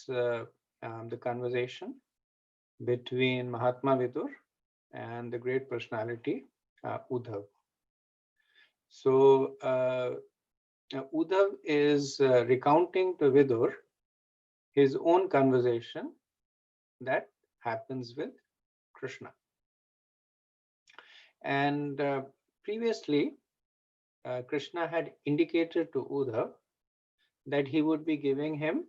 the conversation between Mahatma Vidur and the great personality Uddhav. So Uddhav is recounting to Vidur his own conversation that happens with Krishna. And previously, Krishna had indicated to Uddhav that he would be giving him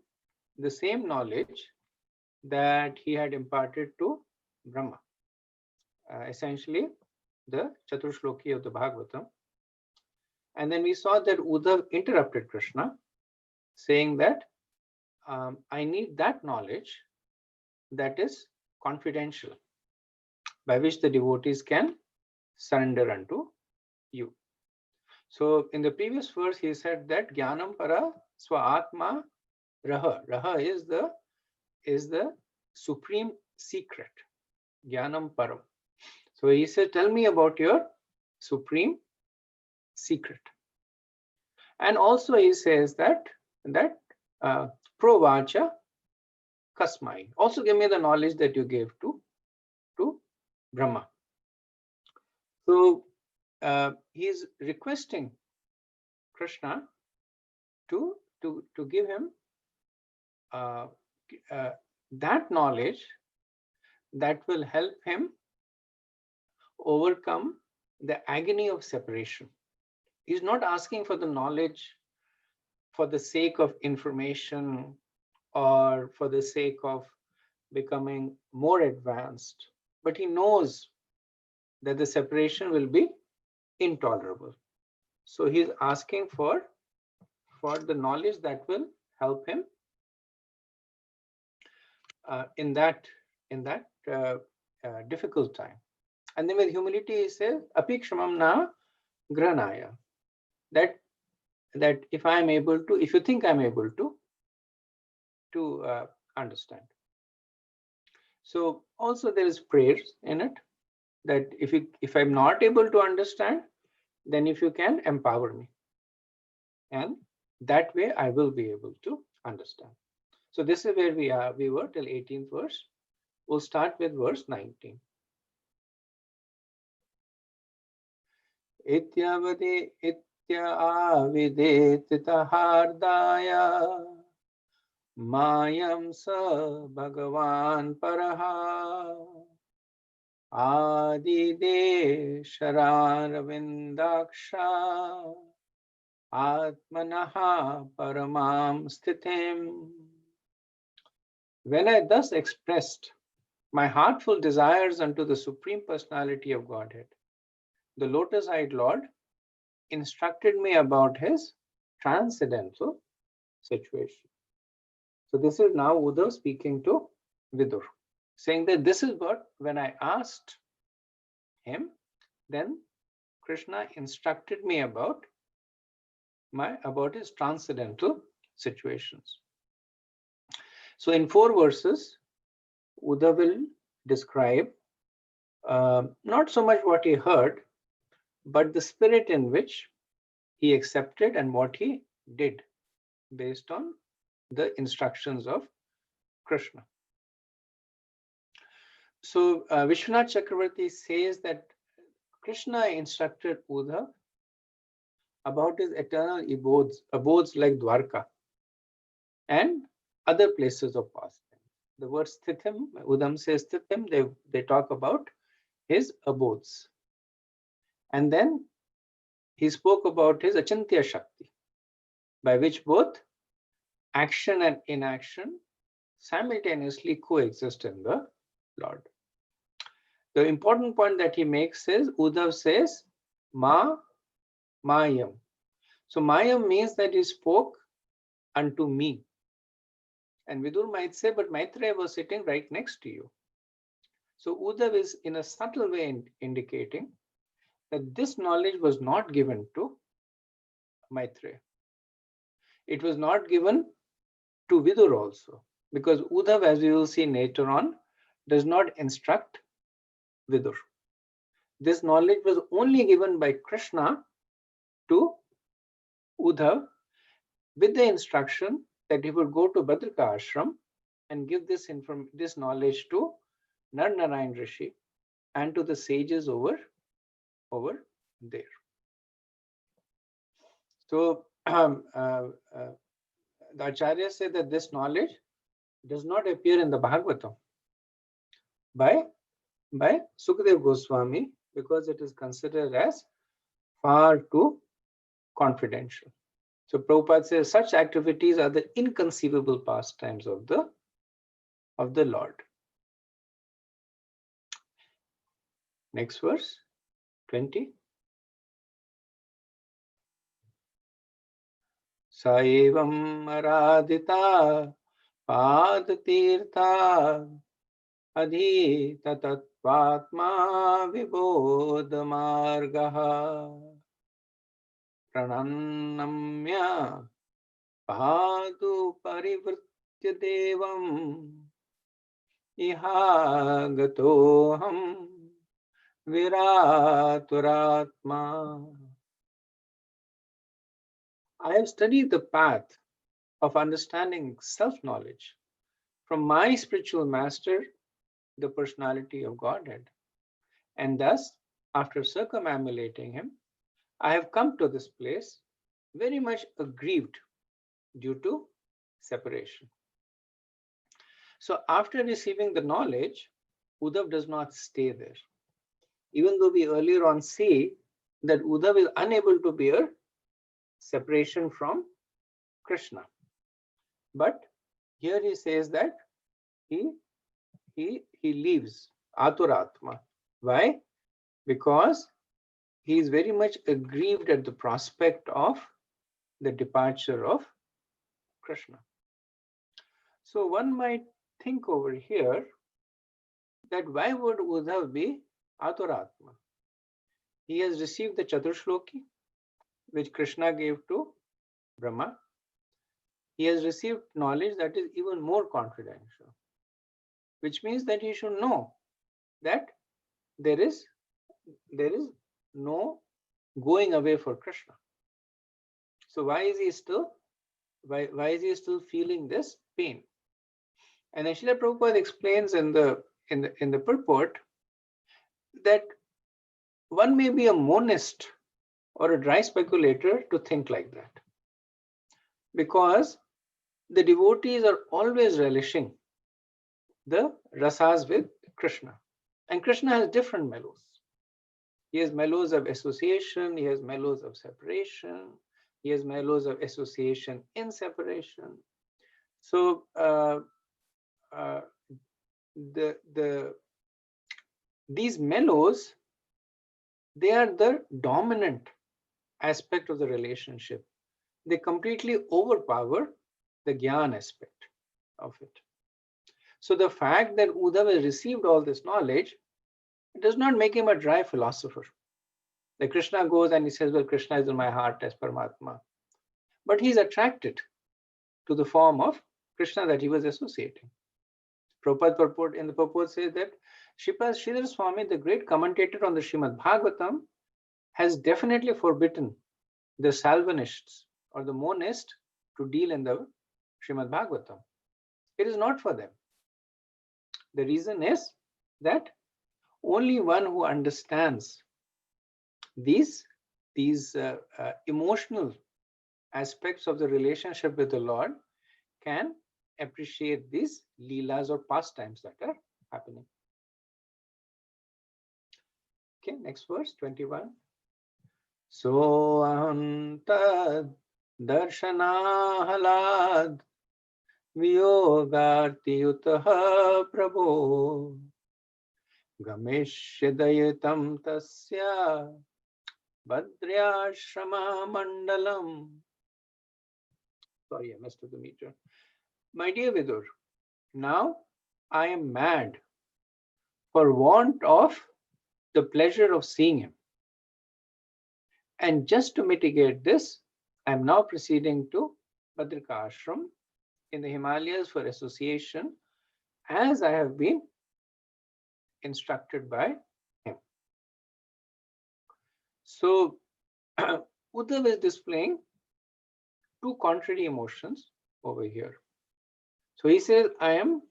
the same knowledge that he had imparted to Brahma, essentially the Chaturshloki of the Bhagavatam. And then we saw that Uddhav interrupted Krishna, saying that I need that knowledge that is confidential, by which the devotees can surrender unto you. So in the previous verse, he said that Jnanam para swa-atma raha. Raha is the supreme secret. Jnanam param. So he said, tell me about your supreme secret. And also he says that provacha kasmai. Also give me the knowledge that you gave to Brahma. So he is requesting Krishna to give him that knowledge that will help him overcome the agony of separation. He's not asking for the knowledge for the sake of information or for the sake of becoming more advanced, but he knows that the separation will be intolerable. So he's asking for the knowledge that will help him in that difficult time. And then with humility he says, apikshamam na granaya. That if I am able to, if you think I'm able to understand. So also there is prayers in it, that if I'm not able to understand, then if you can empower me, and that way I will be able to understand. So this is where we were till 18th verse. We'll start with verse 19. Ityavade itya avidetita hardaya mayam sa bhagavan paraha adide shararavindaksha atmanaha paramam sthitim. When I thus expressed my heartful desires unto the Supreme Personality of Godhead, the lotus-eyed Lord instructed me about his transcendental situation. So this is now Uddhav speaking to Vidur, saying that this is what, when I asked him, then Krishna instructed me about his transcendental situations. So in 4 verses, Uddhav will describe not so much what he heard, but the spirit in which he accepted and what he did based on the instructions of Krishna. So Vishwanath Chakravarti says that Krishna instructed Uddhav about his eternal abodes like Dwarka and other places of pastime. The word sthithim, Uddhav says sthithim, they talk about his abodes. And then he spoke about his achintya shakti, by which both action and inaction simultaneously coexist in the Lord. The important point that he makes is, Uddhav says, mayam. So mayam means that he spoke unto me. And Vidur might say, but Maitreya was sitting right next to you. So Uddhav is in a subtle way indicating that this knowledge was not given to Maitreya. It was not given to Vidur also, because Uddhav, as we will see later on, does not instruct Vidur. This knowledge was only given by Krishna to Uddhav with the instruction that he would go to Badrika ashram and give this knowledge to Nar Narayan Rishi and to the sages over there. So the Acharya said that this knowledge does not appear in the Bhagavatam by Sukadev Goswami because it is considered as far too confidential. So Prabhupada says such activities are the inconceivable pastimes of the Lord. Next verse, 20. Sa evam aradita padatirtha adhita tattvatma vibodhamargaha pranamya padu parivritya devam iha gatoham viraturatma. I have studied the path of understanding self-knowledge from my spiritual master, the personality of Godhead. And thus, after circumambulating him, I have come to this place very much aggrieved due to separation. So after receiving the knowledge, Uddhav does not stay there. Even though we earlier on see that Uddhav is unable to bear separation from Krishna. But here he says that he leaves Aturatma. Why? Because he is very much aggrieved at the prospect of the departure of Krishna. So one might think over here that why would Uddhav be Aturatma? He has received the Chaturshloki, which Krishna gave to Brahma. He has received knowledge that is even more confidential, which means that he should know that there is no going away for Krishna. So why is he still feeling this pain? And Srila Prabhupada explains in the purport that one may be a monist or a dry speculator to think like that, because the devotees are always relishing the rasas with Krishna, and Krishna has different mellows. He has mellows of association, he has mellows of separation, he has mellows of association in separation. So these mellows, they are the dominant aspect of the relationship. They completely overpower the Gyan aspect of it. So the fact that Uddhav has received all this knowledge, it does not make him a dry philosopher. Like Krishna goes and he says, well, Krishna is in my heart as Paramatma. But he's attracted to the form of Krishna that he was associating. Prabhupada in the purport says that Sripad Swami, the great commentator on the Srimad Bhagavatam, has definitely forbidden the Salvanists or the monists to deal in the Srimad Bhagavatam. It is not for them. The reason is that only one who understands these emotional aspects of the relationship with the Lord can appreciate these leelas or pastimes that are happening. Okay, next verse, 21. So ahantad darshanahalad viyogarti utaha prabho gameshyadayatam tasya badryashrama mandalam. Sorry, I messed with the meter. My dear Vidur, now I am mad for want of the pleasure of seeing him. And just to mitigate this, I am now proceeding to Badrika Ashram in the Himalayas for association, as I have been instructed by him. So Uddhav is displaying two contrary emotions over here. So he says, I am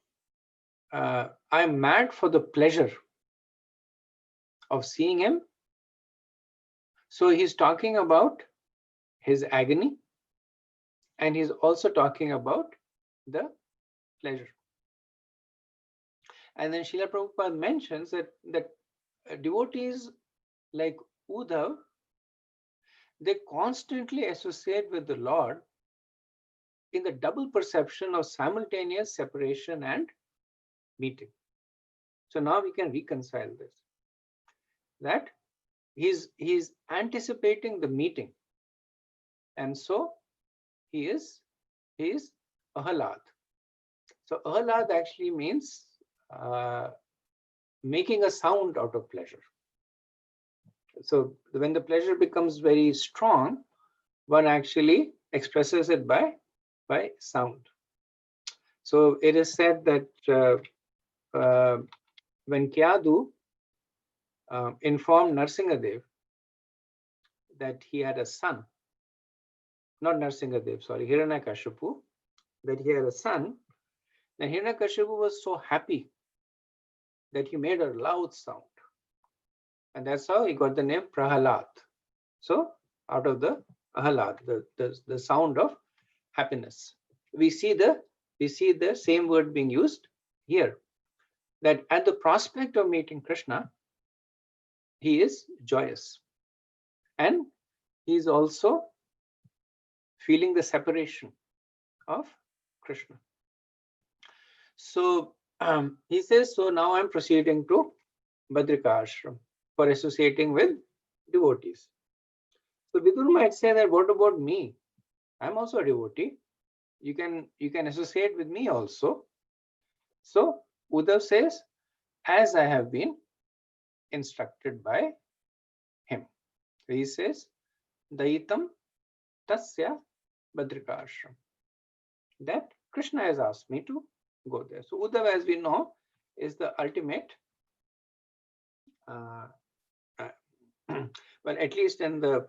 mad for the pleasure of seeing him. So he's talking about his agony, and he's also talking about the pleasure. And then Srila Prabhupada mentions that devotees like Uddhav, they constantly associate with the Lord in the double perception of simultaneous separation and meeting. So now we can reconcile this. That he's anticipating the meeting, and so he is ahalad. So ahalad actually means making a sound out of pleasure. So when the pleasure becomes very strong, one actually expresses it by sound. So it is said that when Kyadu informed Narsingadev that he had a son, not Narsingadev, sorry, Hiranyakashipu, that he had a son, then Hiranyakashipu was so happy that he made a loud sound. And that's how he got the name Prahalad. So out of the Ahalad, the sound of happiness. We see the same word being used here. That at the prospect of meeting Krishna, he is joyous. And he is also feeling the separation of Krishna. So he says, so now I'm proceeding to Badrika Ashram for associating with devotees. So Vidur might say that, what about me? I'm also a devotee. You can associate with me also. So Uddhav says, as I have been instructed by him. So he says, Daitam Tasya Badrika Ashram. That Krishna has asked me to go there. So Uddhav, as we know, is the ultimate well, at least in the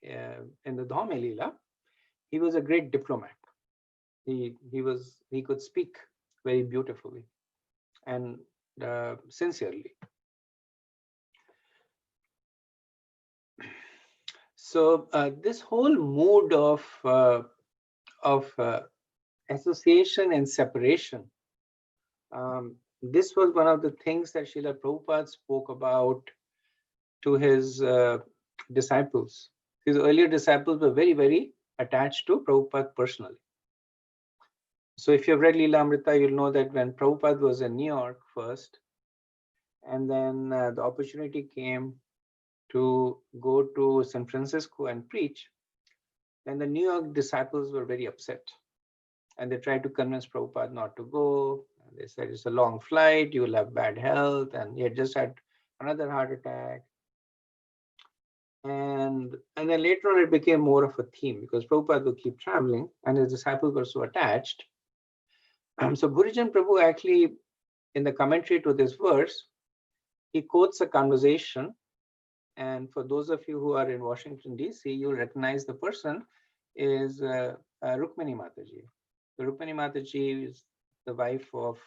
Dhaume Leela, he was a great diplomat. He could speak very beautifully and sincerely. So this whole mood of association and separation, this was one of the things that Srila Prabhupada spoke about to his disciples. His earlier disciples were very, very attached to Prabhupada personally. So if you've read Leela Amrita, you'll know that when Prabhupada was in New York first, and then the opportunity came to go to San Francisco and preach, then the New York disciples were very upset. And they tried to convince Prabhupada not to go. They said, it's a long flight, you will have bad health, and he had just had another heart attack. And then later on, it became more of a theme because Prabhupada would keep traveling and his disciples were so attached. So Bhurijan Prabhu actually, in the commentary to this verse, he quotes a conversation. And for those of you who are in Washington, D.C., you'll recognize the person is Rukmini Mataji. So Rukmini Mataji is the wife of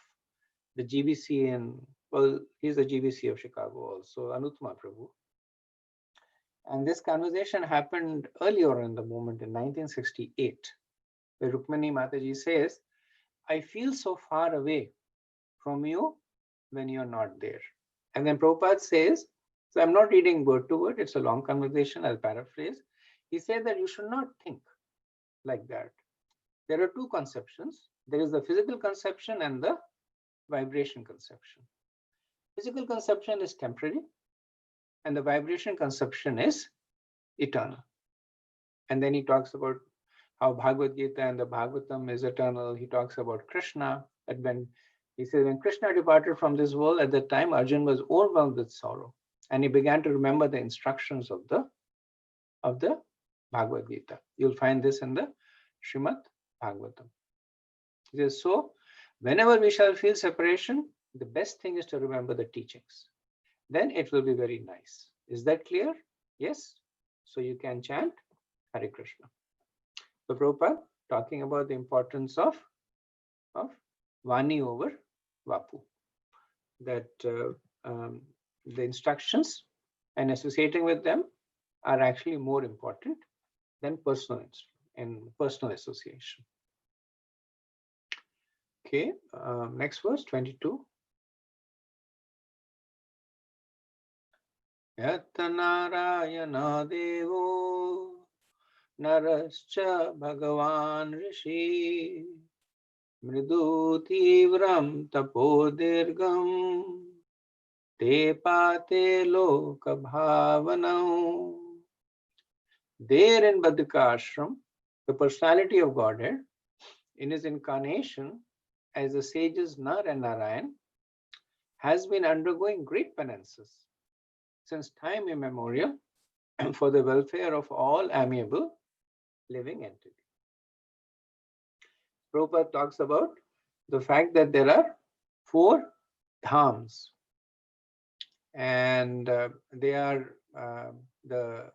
the GBC he's the GBC of Chicago also, Anuttama Prabhu. And this conversation happened earlier in the movement in 1968, where Rukmini Mataji says, I feel so far away from you when you're not there. And then Prabhupada says, so I'm not reading word to word, it's a long conversation, I'll paraphrase. He said that you should not think like that. There are two conceptions. There is the physical conception and the vibration conception. Physical conception is temporary, and the vibration conception is eternal. And then he talks about how Bhagavad Gita and the Bhagavatam is eternal. He talks about Krishna, that when he says when Krishna departed from this world, at that time Arjuna was overwhelmed with sorrow, and he began to remember the instructions of the Bhagavad Gita. You'll find this in the Srimad Bhagavatam. He says, so whenever we shall feel separation, the best thing is to remember the teachings. Then it will be very nice. Is that clear? Yes. So you can chant Hare Krishna. So Prabhupada talking about the importance of Vani over Vapu. That the instructions and associating with them are actually more important than personal association. Okay, next verse 22. Yatanarayana devo narascha bhagavan rishi mridu tivram tapodirgam te pate loka bhavanam. There in Bhadrika Ashram, the personality of Godhead, in his incarnation as the sages Nar and Narayan, has been undergoing great penances since time immemorial for the welfare of all amiable living entities. Prabhupada talks about the fact that there are 4 dhams, and they are the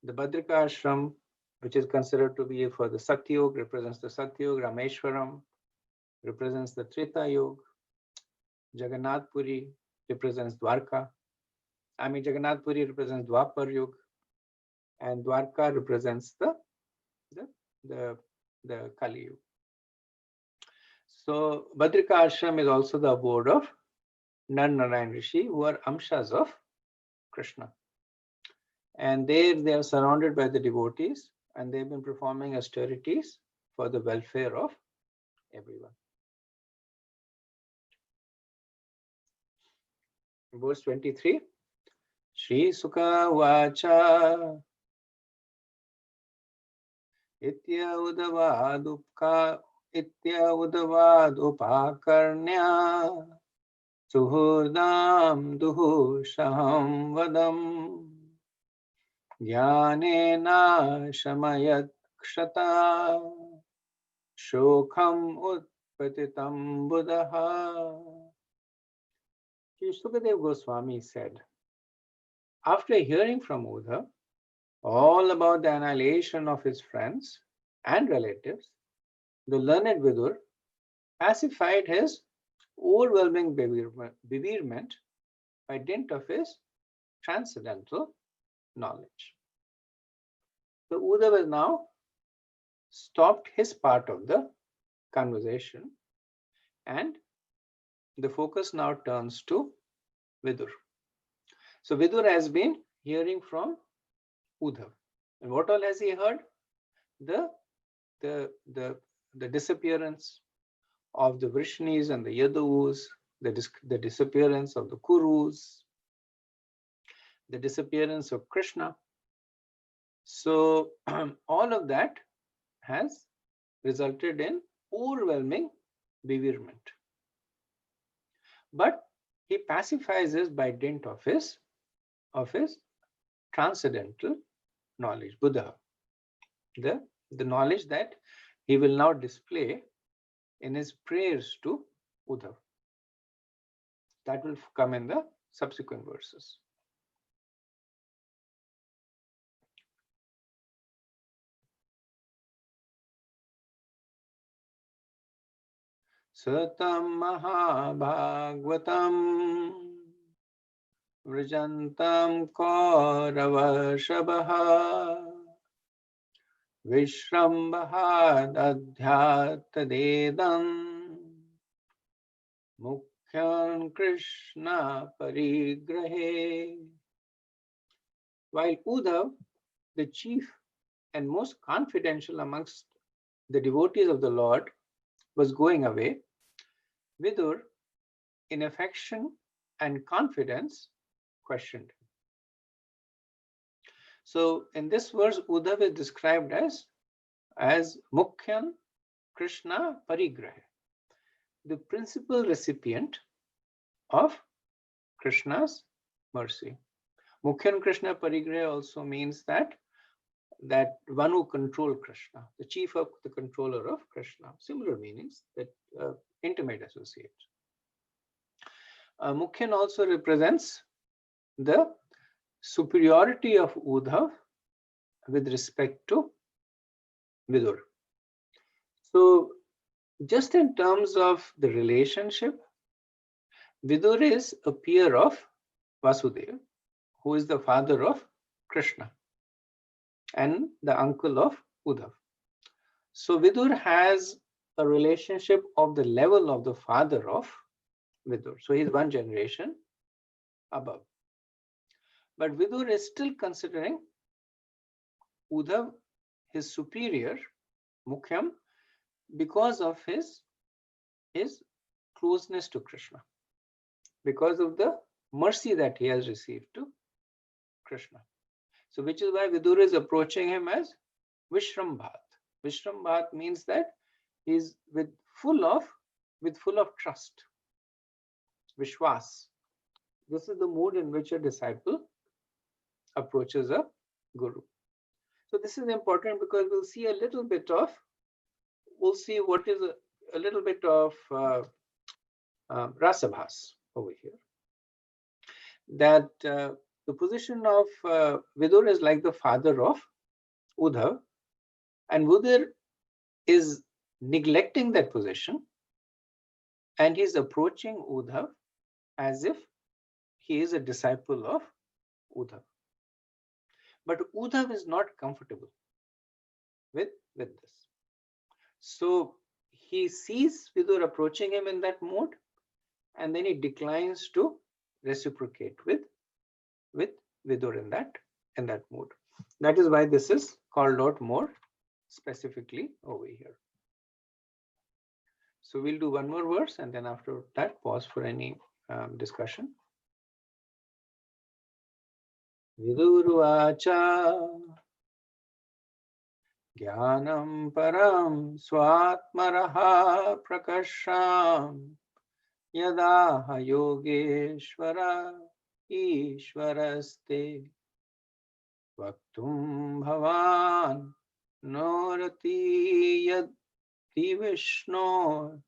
Bhadrika Ashram, which is considered to be for the Satyug, represents the Satyug. Rameshwaram represents the Treta Yuga. Jagannath Puri represents Dwarka. Jagannath Puri represents Dwapar Yuga, and Dwarka represents the Kali Yuga. So Bhadrika Ashram is also the abode of Nar Narayan Rishi, who are amshas of Krishna. And there they are surrounded by the devotees, and they've been performing austerities for the welfare of everyone. Verse 23. Shri Sukha Vacha Itya Udavadupakarnya Suhurdam Duhu Shaham Vadam Jnanena Shamayat Kshata Shokham Utpatitam Buddha. Shri Sukadev Goswami said, after hearing from Uddhav all about the annihilation of his friends and relatives, the learned Vidur pacified his overwhelming bewilderment by dint of his transcendental knowledge. So Uddhav has now stopped his part of the conversation, and the focus now turns to Vidur. So Vidur has been hearing from Uddhav. And what all has he heard? The disappearance of the Vrishnis and the Yadus, the disappearance of the Kurus, the disappearance of Krishna. So all of that has resulted in overwhelming bewilderment. But he pacifies this by dint of his transcendental knowledge, Buddha, the knowledge that he will now display in his prayers to Uddhav. That will come in the subsequent verses. Satam Mahabhagavatam Vrajantam Kauravashabha Vishrambahad Adhyatadedam Mukhyan Krishna Parigrahe. While Uddhav, the chief and most confidential amongst the devotees of the Lord, was going away, Vidur, in affection and confidence, questioned him. So in this verse, Uddhav is described as Mukhyan Krishna Parigraha, the principal recipient of Krishna's mercy. Mukhyan Krishna Parigraha also means that one who controls Krishna, the chief of the controller of Krishna. Similar meanings, that intimate associate. Mukhyan also represents the superiority of Uddhav with respect to Vidur. So just in terms of the relationship, Vidur is a peer of Vasudeva, who is the father of Krishna and the uncle of Uddhav. So Vidur has a relationship of the level of the father of Vidur. So he's one generation above. But Vidur is still considering Uddhav his superior, Mukhyam, because of his closeness to Krishna, because of the mercy that he has received to Krishna. So which is why Vidur is approaching him as Vishrambhat. Vishrambhat means that he's with full of trust, Vishwas. This is the mood in which a disciple approaches a guru. So this is important because we'll see what is a little bit of rasabhas over here. That the position of Vidur is like the father of Uddhav, and Vidur is neglecting that position, and he's approaching Uddhav as if he is a disciple of Uddhav. But Uddhav is not comfortable with this. So he sees Vidur approaching him in that mode, and then he declines to reciprocate with Vidur in that mode. That is why this is called out more specifically over here. So we'll do one more verse, and then after that pause for any discussion. Viduruvacha Jnanam param swatmaraha prakasham yadaha yogeshvara ishvaraste vaktum bhavan norati yadi vishno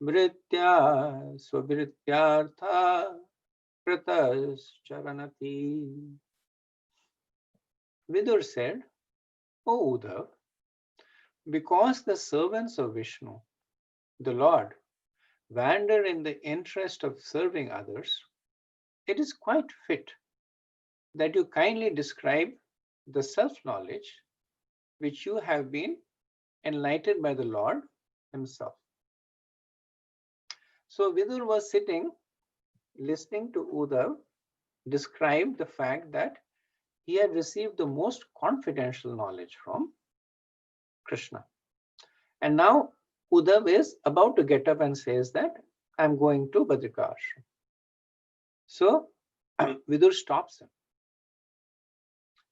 vritya svavrityartha pratas charanati. Vidur said, O Uddhav, because the servants of Vishnu, the Lord, wander in the interest of serving others, it is quite fit that you kindly describe the self-knowledge which you have been enlightened by the Lord himself. So Vidur was sitting, listening to Uddhav describe the fact that he had received the most confidential knowledge from Krishna. And now Uddhav is about to get up and says that I'm going to Badrika Ashram. So Vidur stops him.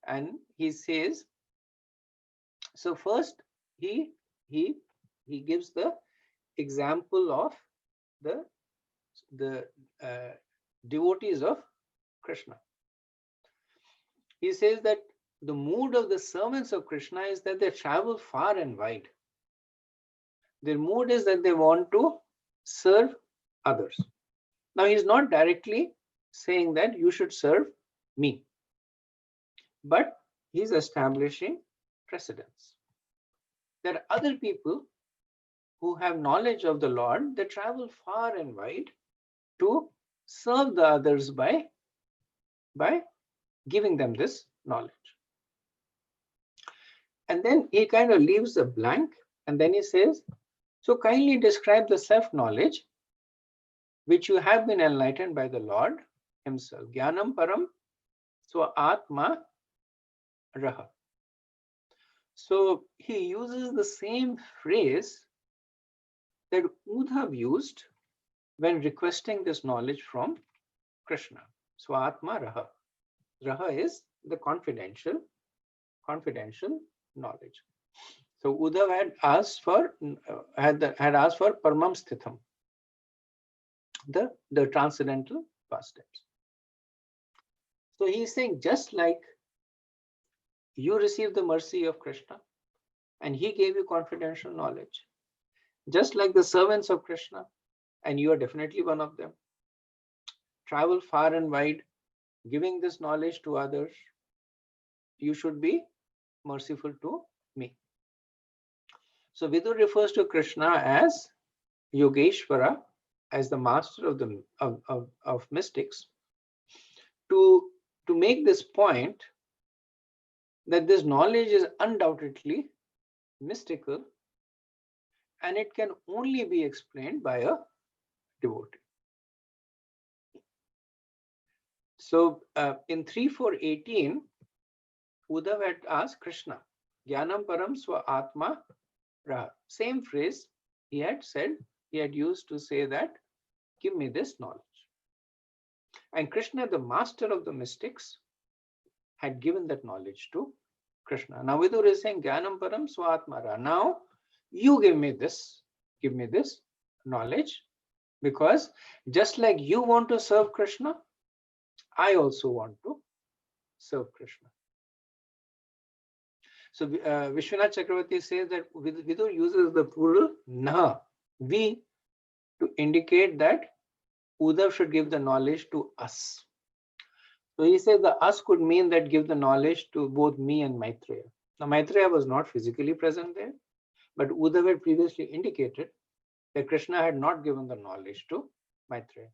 And he says, so first he gives the example of the devotees of Krishna. He says that the mood of the servants of Krishna is that they travel far and wide. Their mood is that they want to serve others. Now, he's not directly saying that you should serve me, but he's establishing precedents. There are other people who have knowledge of the Lord, they travel far and wide to serve the others by giving them this knowledge. And then he kind of leaves a blank, and then he says, so kindly describe the self-knowledge which you have been enlightened by the Lord himself. Jnanam param atma raha. So he uses the same phrase that Uddhav used when requesting this knowledge from Krishna. Swatma raha. Raha is the confidential knowledge. So Uddhav had asked for Paramam Sthitham, the transcendental pastimes. So he is saying, just like you received the mercy of Krishna and he gave you confidential knowledge, just like the servants of Krishna, and you are definitely one of them, travel far and wide giving this knowledge to others, you should be merciful to me. So Vidur refers to Krishna as Yogeshwara, as the master of the of mystics, to make this point that this knowledge is undoubtedly mystical and it can only be explained by a devotee. So in 3.4.18, Uddhav had asked Krishna, Jnanam param swa atma raha. Same phrase he had said, he had used to say that, give me this knowledge. And Krishna, the master of the mystics, had given that knowledge to Krishna. Now Vidur is saying, Jnanam param swa atma raha. Now you give me this knowledge, because just like you want to serve Krishna, I also want to serve Krishna. So Vishwanath Chakravarti says that Vidur uses the plural na, we, to indicate that Uddhav should give the knowledge to us. So he says the us could mean that give the knowledge to both me and Maitreya. Now Maitreya was not physically present there, but Uddhav had previously indicated that Krishna had not given the knowledge to Maitreya.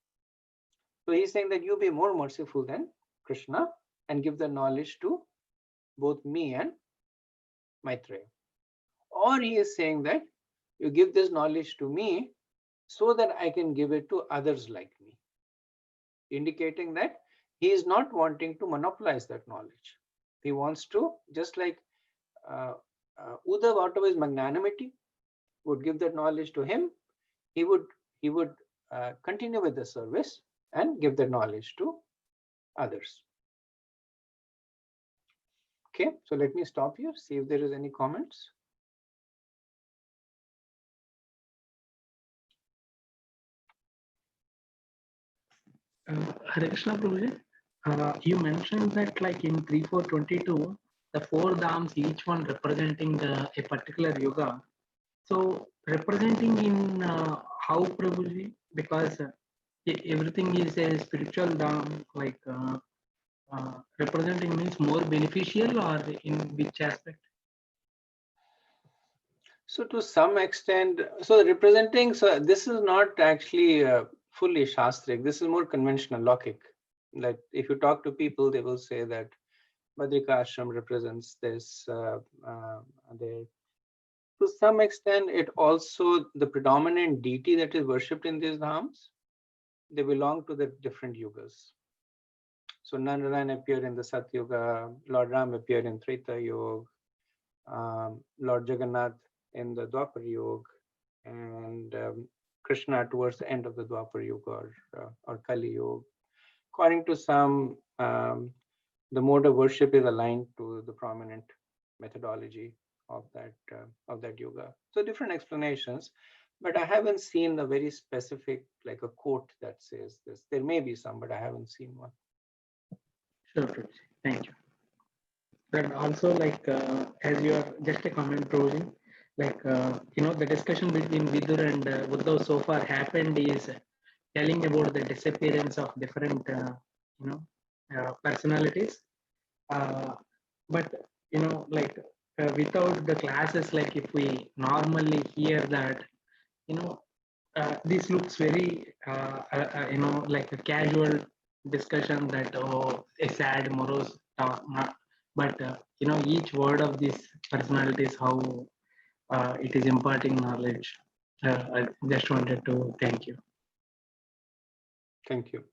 So he's saying that you be more merciful than Krishna and give the knowledge to both me and Maitreya. Or he is saying that you give this knowledge to me so that I can give it to others like me, indicating that he is not wanting to monopolize that knowledge. He wants to, just like Uddhav out of his magnanimity would give that knowledge to him, he would continue with the service and give the knowledge to others. Okay, so let me stop here, see if there is any comments. Hare Krishna Prabhuji, you mentioned that like in 3.4.22, the 4 dhams, each one representing a particular yoga. So representing in how, Prabhuji? Because everything is a spiritual dham, like representing means more beneficial, or in which aspect? So to some extent, so representing, so this is not actually fully Shastric. This is more conventional, logic. Like if you talk to people, they will say that Badrika Ashram represents this there. To some extent, it also, the predominant deity that is worshipped in these dhams, they belong to the different yugas. So Narayan appeared in the Sat Yuga, Lord Ram appeared in Treta Yuga, Lord Jagannath in the Dwapar Yuga, and Krishna towards the end of the Dwapar Yuga or Kali Yuga. According to some, the mode of worship is aligned to the prominent methodology of that yoga. So different explanations, but I haven't seen a very specific, like a quote that says this. There may be some, but I haven't seen one. Sure, thank you. And also, like as you are just a comment, Prabhuji, like the discussion between Vidur and Uddhav so far happened is telling about the disappearance of different personalities. But like without the classes, like if we normally hear that, this looks very like a casual discussion that, oh, a sad morose talk, but each word of these personalities, how it is imparting knowledge. I just wanted to thank you. Thank you.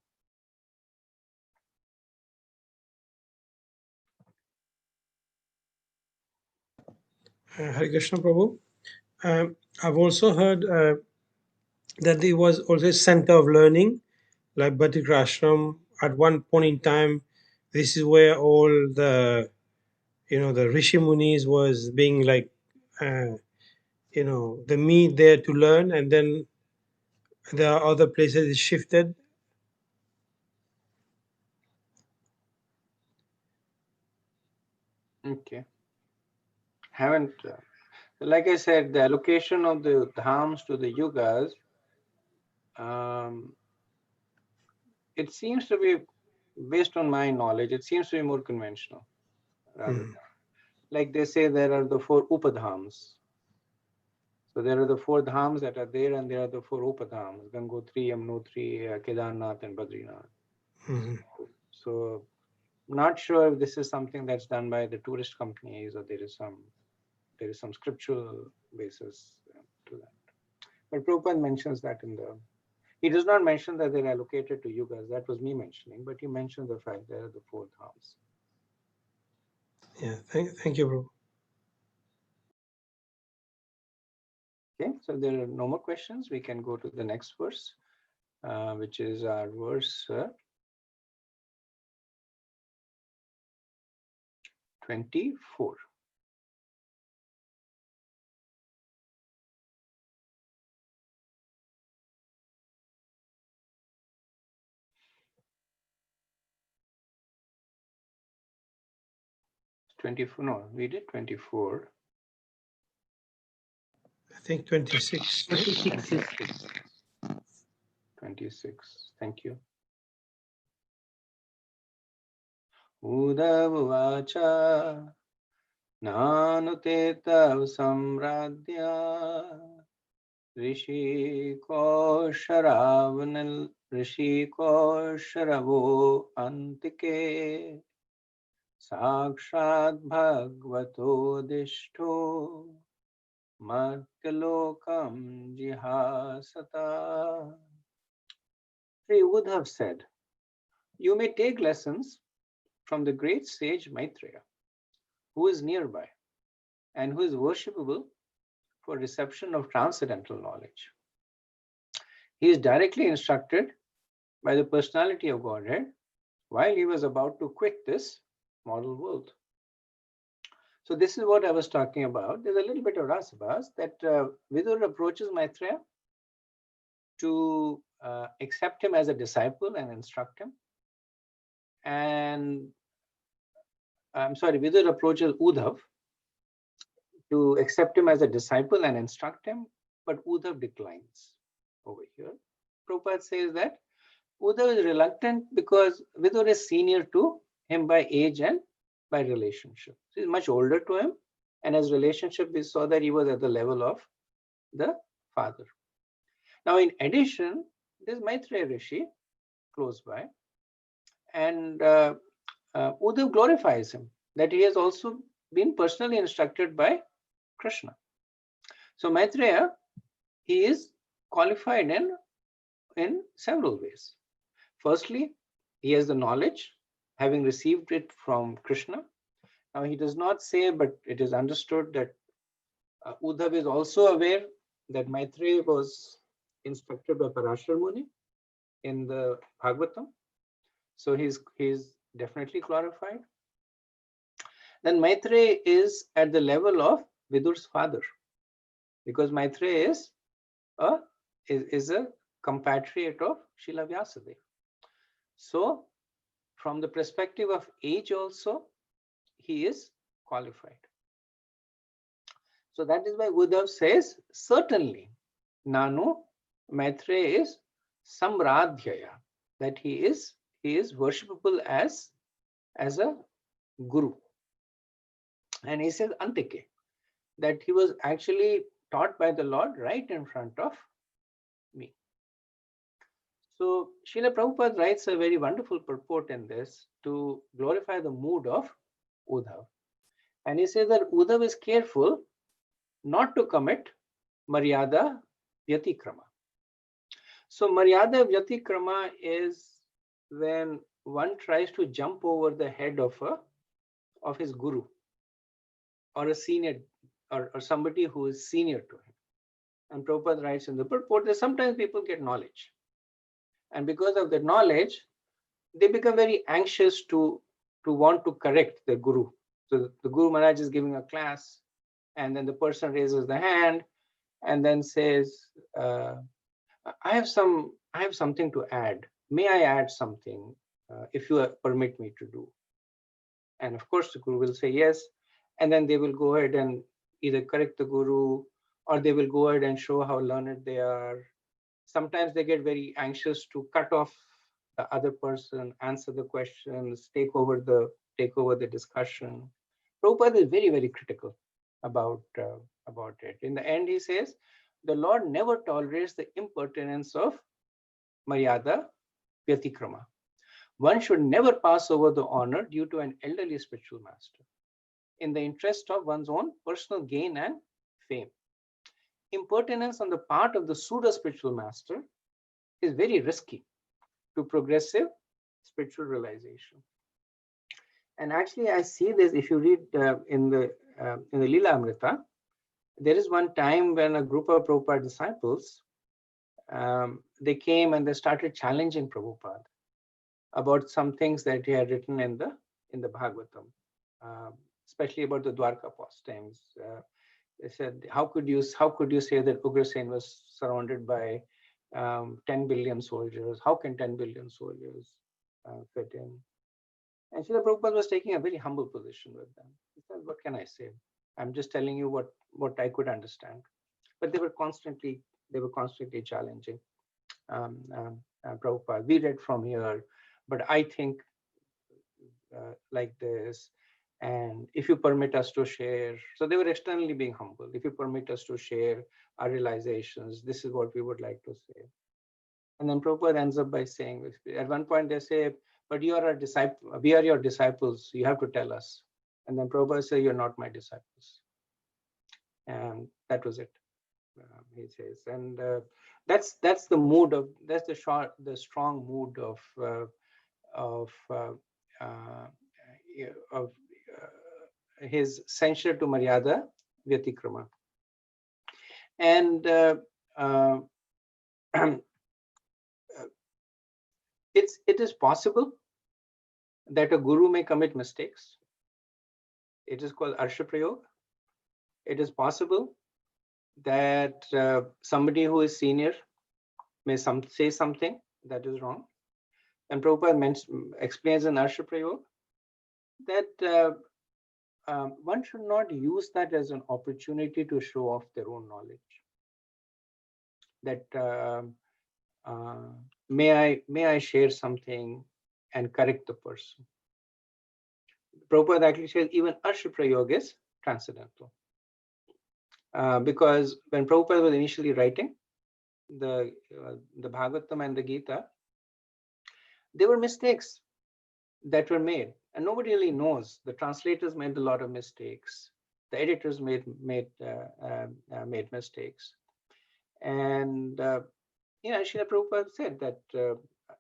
Hare Krishna Prabhu. I've also heard that there was also a center of learning, like Bhakti Ashram. At one point in time, this is where all the the Rishi Munis was being like the meet there to learn, and then there are other places it shifted. Okay. Haven't, like I said, the allocation of the dhams to the yugas, it seems to be, based on my knowledge, it seems to be more conventional. Like they say, there are the 4 upadhams. So there are the 4 dhams that are there, and there are the 4 upadhams: Gangotri, Yamunotri, Kedarnath, and Badrinath. Mhm. So not sure if this is something that's done by the tourist companies, or there is some scriptural basis to that. But Prabhupada mentions that he does not mention that they're allocated to yugas. That was me mentioning, but he mentions the fact there are the 4 dhams. Yeah, thank you, Prabhu. Okay, so there are no more questions. We can go to the next verse, which is our verse 24. No, we did 24. I think 26. No? 26. 26. Thank you. Udavacha nanute tav samradhya Rishikosharavo antike Sakshad Bhagavato Dishto Matyalokam Jihasata. He would have said, you may take lessons from the great sage Maitreya, who is nearby and who is worshipable for reception of transcendental knowledge. He is directly instructed by the personality of Godhead while he was about to quit this model world. So this is what I was talking about. There's a little bit of rasabhas that Vidur approaches Maitreya to accept him as a disciple and instruct him. And I'm sorry, Vidur approaches Uddhav to accept him as a disciple and instruct him, but Uddhav declines over here. Prabhupada says that Uddhav is reluctant because Vidur is senior to him by age and by relationship. So he's much older to him, and as relationship, we saw that he was at the level of the father. Now, in addition, there's Maitreya Rishi close by, and Uddhav glorifies him, that he has also been personally instructed by Krishna. So Maitreya, he is qualified in several ways. Firstly, he has the knowledge, having received it from Krishna. Now, he does not say, but it is understood that Uddhav is also aware that Maitreya was instructed by Parashar Muni in the Bhagavatam. So he's definitely glorified. Then Maitreya is at the level of Vidur's father, because Maitreya is a compatriot of Srila Vyasadeva. So from the perspective of age also, he is qualified. So that is why Uddhav says, certainly, Nanu Maitreya is Samradhyaya, that he is worshipable as a guru. And he says Antike, that he was actually taught by the Lord right in front of me. So Srila Prabhupada writes a very wonderful purport in this to glorify the mood of Uddhav. And he says that Uddhav is careful not to commit Maryada Vyatikrama. So Maryada Vyatikrama is when one tries to jump over the head of his guru, or a senior, or somebody who is senior to him. And Prabhupada writes in the purport that sometimes people get knowledge. And because of the knowledge, they become very anxious to want to correct the guru. So the Guru Maharaj is giving a class, and then the person raises the hand and then says, I have something to add. May I add something, if you permit me to do? And of course, the Guru will say yes. And then they will go ahead and either correct the Guru, or they will go ahead and show how learned they are. Sometimes they get very anxious to cut off the other person, answer the questions, take over the discussion. Prabhupada is very, very critical about about it. In the end, he says, the Lord never tolerates the impertinence of Maryada Vyatikrama. One should never pass over the honor due to an elderly spiritual master in the interest of one's own personal gain and fame. Impertinence on the part of the pseudo spiritual master is very risky to progressive spiritual realization. And actually, I see this if you read in the Lila Amrita. There is one time when a group of Prabhupada disciples, they came and they started challenging Prabhupada about some things that he had written in the Bhagavatam, especially about the Dwarka pastimes. They said, how could you say that Ugrasen was surrounded by 10 billion soldiers? How can 10 billion soldiers fit in? And Srila Prabhupada was taking a very humble position with them. He said, what can I say? I'm just telling you what I could understand. But they were constantly challenging Prabhupada. We read from here, but I think like this. And if you permit us to share, so they were externally being humble. If you permit us to share our realizations, this is what we would like to say. And then Prabhupada ends up by saying, at one point they say, but you are our disciple, we are your disciples, you have to tell us. And then Prabhupada says, you're not my disciples. And that was it, he says. And that's the mood of, that's the strong mood of his censure to Maryada Vyatikrama. And it is possible that a guru may commit mistakes. It is called Arsha Prayog. It is possible that somebody who is senior may say something that is wrong. And Prabhupada explains in Arsha Prayog that one should not use that as an opportunity to show off their own knowledge. That may I share something and correct the person. Prabhupada actually says even Arsha Prayog is transcendental. Because when Prabhupada was initially writing the Bhagavatam and the Gita, there were mistakes that were made, and nobody really knows. The translators made a lot of mistakes. The editors made mistakes, and Srila Prabhupada said that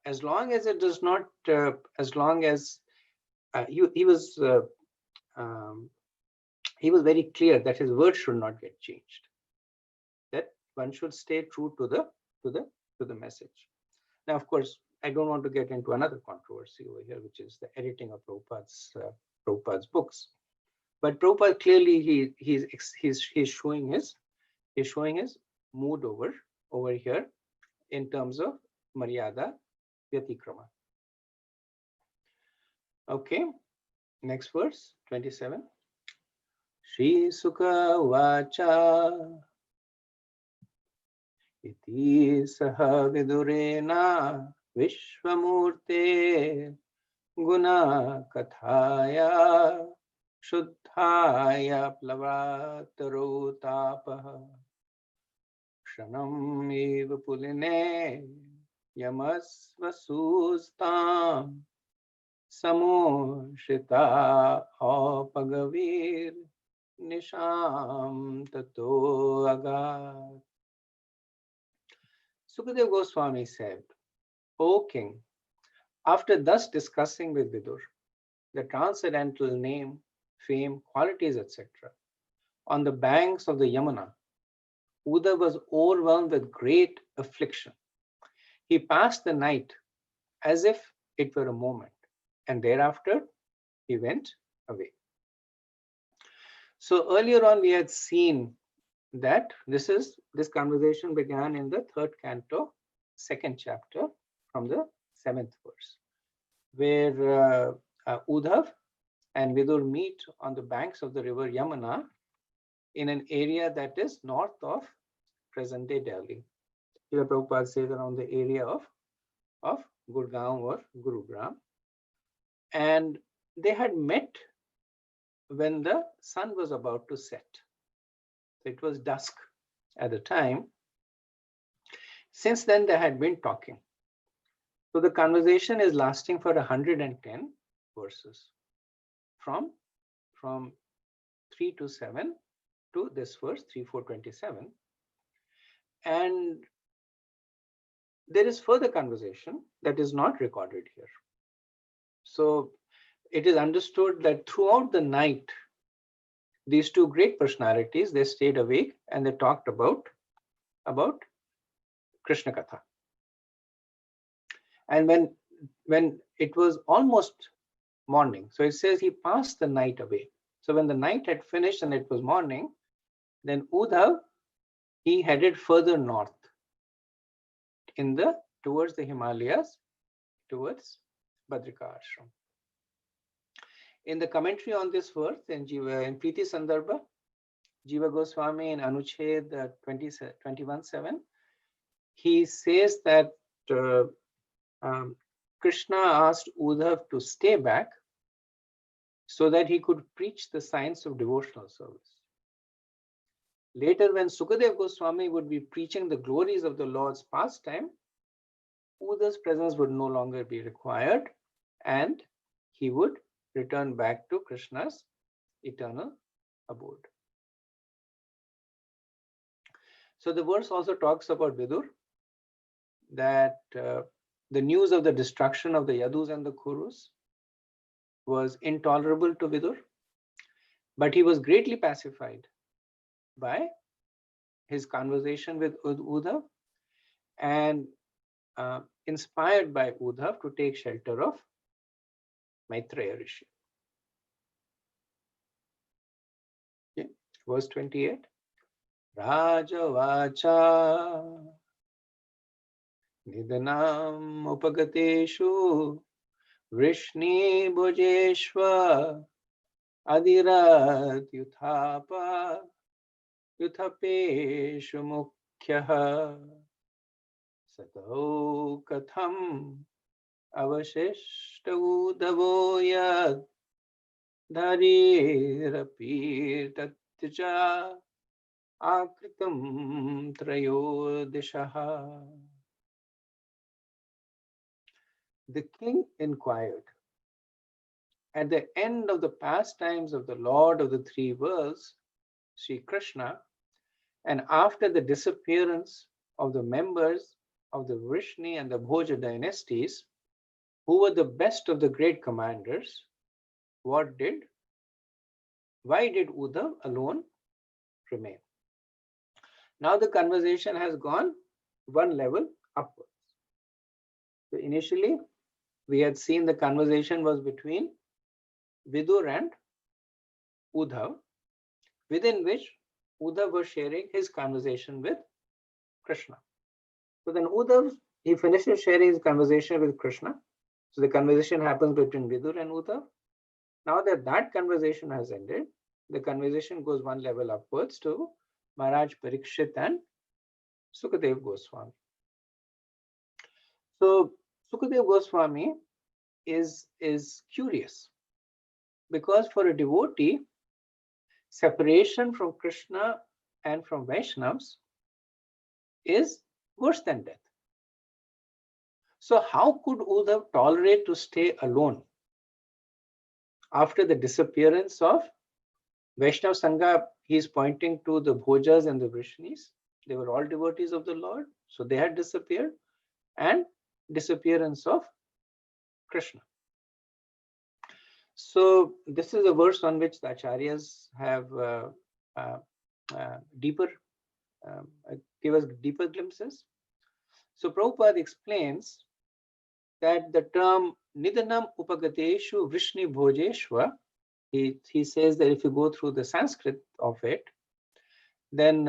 as long as it does not, as long as he was very clear that his words should not get changed. That one should stay true to the message. Now, of course, I don't want to get into another controversy over here, which is the editing of Prabhupada's books. But Prabhupada clearly he's showing his mood over here in terms of Maryada Vyatikrama. Okay, next verse 27. Shri Sukha Vacha Iti Saha Vidurena Vishwamurte Guna Kathaya Shuddhaya Plavataro Tapaha Kshanam Eva Puline Yamasvasustam Samoshita Apagavir Nisham Tato Agat. Sukadeva Goswami said, O king, after thus discussing with Vidur the transcendental name, fame, qualities, etc., on the banks of the Yamuna, Uddhava was overwhelmed with great affliction. He passed the night as if it were a moment, and thereafter he went away. So earlier on we had seen that this conversation began in the 3rd canto, 2nd chapter, from the 7th verse, where Uddhav and Vidur meet on the banks of the river Yamuna in an area that is north of present-day Delhi. Srila Prabhupada says around the area of Gurgaon or Gurugram. And they had met when the sun was about to set. So it was dusk at the time. Since then, they had been talking. So the conversation is lasting for 110 verses from 3 to 7 to this verse 3, 4, 27. And there is further conversation that is not recorded here. So it is understood that throughout the night, these two great personalities, they stayed awake and they talked about Krishna Katha. And when it was almost morning, so it says he passed the night away. So when the night had finished and it was morning, then Uddhav, he headed further north towards the Himalayas, towards Badrika Ashram. In the commentary on this verse, in Priti Sandarbha, Jiva Goswami in Anuched 21.7, he says that Krishna asked Uddhav to stay back so that he could preach the science of devotional service. Later, when Sukadev Goswami would be preaching the glories of the Lord's pastime, Uddhav's presence would no longer be required and he would return back to Krishna's eternal abode. So the verse also talks about Vidur, that the news of the destruction of the Yadus and the Kurus was intolerable to Vidur, but he was greatly pacified by his conversation with Uddhav and inspired by Uddhav to take shelter of Maitreya Rishi. Okay. Verse 28. Raja Vacha Nidanam Upagateshu Vrishni Bhojeshwa Adirat Yuthapa Yuthapeshu Mukhyaha Sato Katham Avashishta Uddhavo Yad Dharirapir Tatja Akritam Trayodishaha. The king inquired, at the end of the pastimes of the Lord of the three worlds, Sri Krishna, and after the disappearance of the members of the Vrishni and the Bhoja dynasties, who were the best of the great commanders, why did Uddhav alone remain? Now the conversation has gone one level upwards. So initially, we had seen the conversation was between Vidur and Uddhav, within which Uddhav was sharing his conversation with Krishna. So then Uddhav, he finishes sharing his conversation with Krishna. So the conversation happens between Vidur and Uddhav. Now that conversation has ended, the conversation goes one level upwards to Maharaj Parikshit and Sukadev Goswami. So Sukadev Goswami is curious, because for a devotee, separation from Krishna and from Vaishnavas is worse than death. So how could Uddhav tolerate to stay alone after the disappearance of Vaishnav Sangha? He is pointing to the Bhojas and the Vrishnis. They were all devotees of the Lord, so they had disappeared, and disappearance of Krishna. So this is a verse on which the Acharyas have give us deeper glimpses. So Prabhupada explains that the term Nidanam Upagateshu Vrishni Bhojeshwa, he says that if you go through the Sanskrit of it, then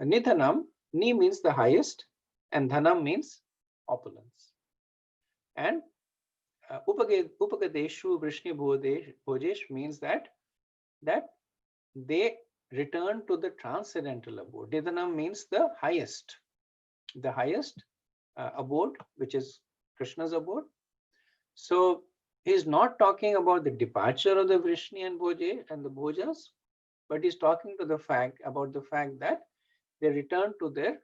Nidanam, Ni means the highest, and Dhanam means opulence. And Upagadeshu Vrishni Bhojesh means that they return to the transcendental abode. Nidanam means the highest abode, which is Krishna's abode. So he's not talking about the departure of the Vrishni and the Bhojas, but he's talking to the fact that they return to their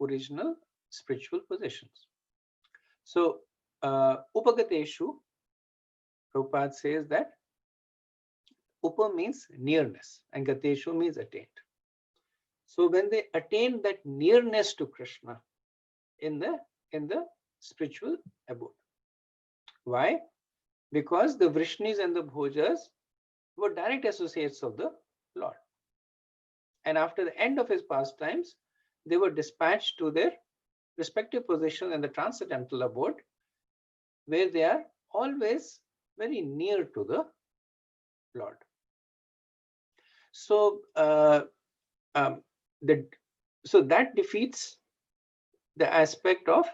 original spiritual positions. So, Upagateshu, Prabhupada says that Upa means nearness and Gateshu means attained. So when they attain that nearness to Krishna in the spiritual abode. Why? Because the Vrishnis and the Bhojas were direct associates of the Lord. And after the end of his pastimes, they were dispatched to their respective positions in the transcendental abode, where they are always very near to the Lord. So, so that defeats the aspect of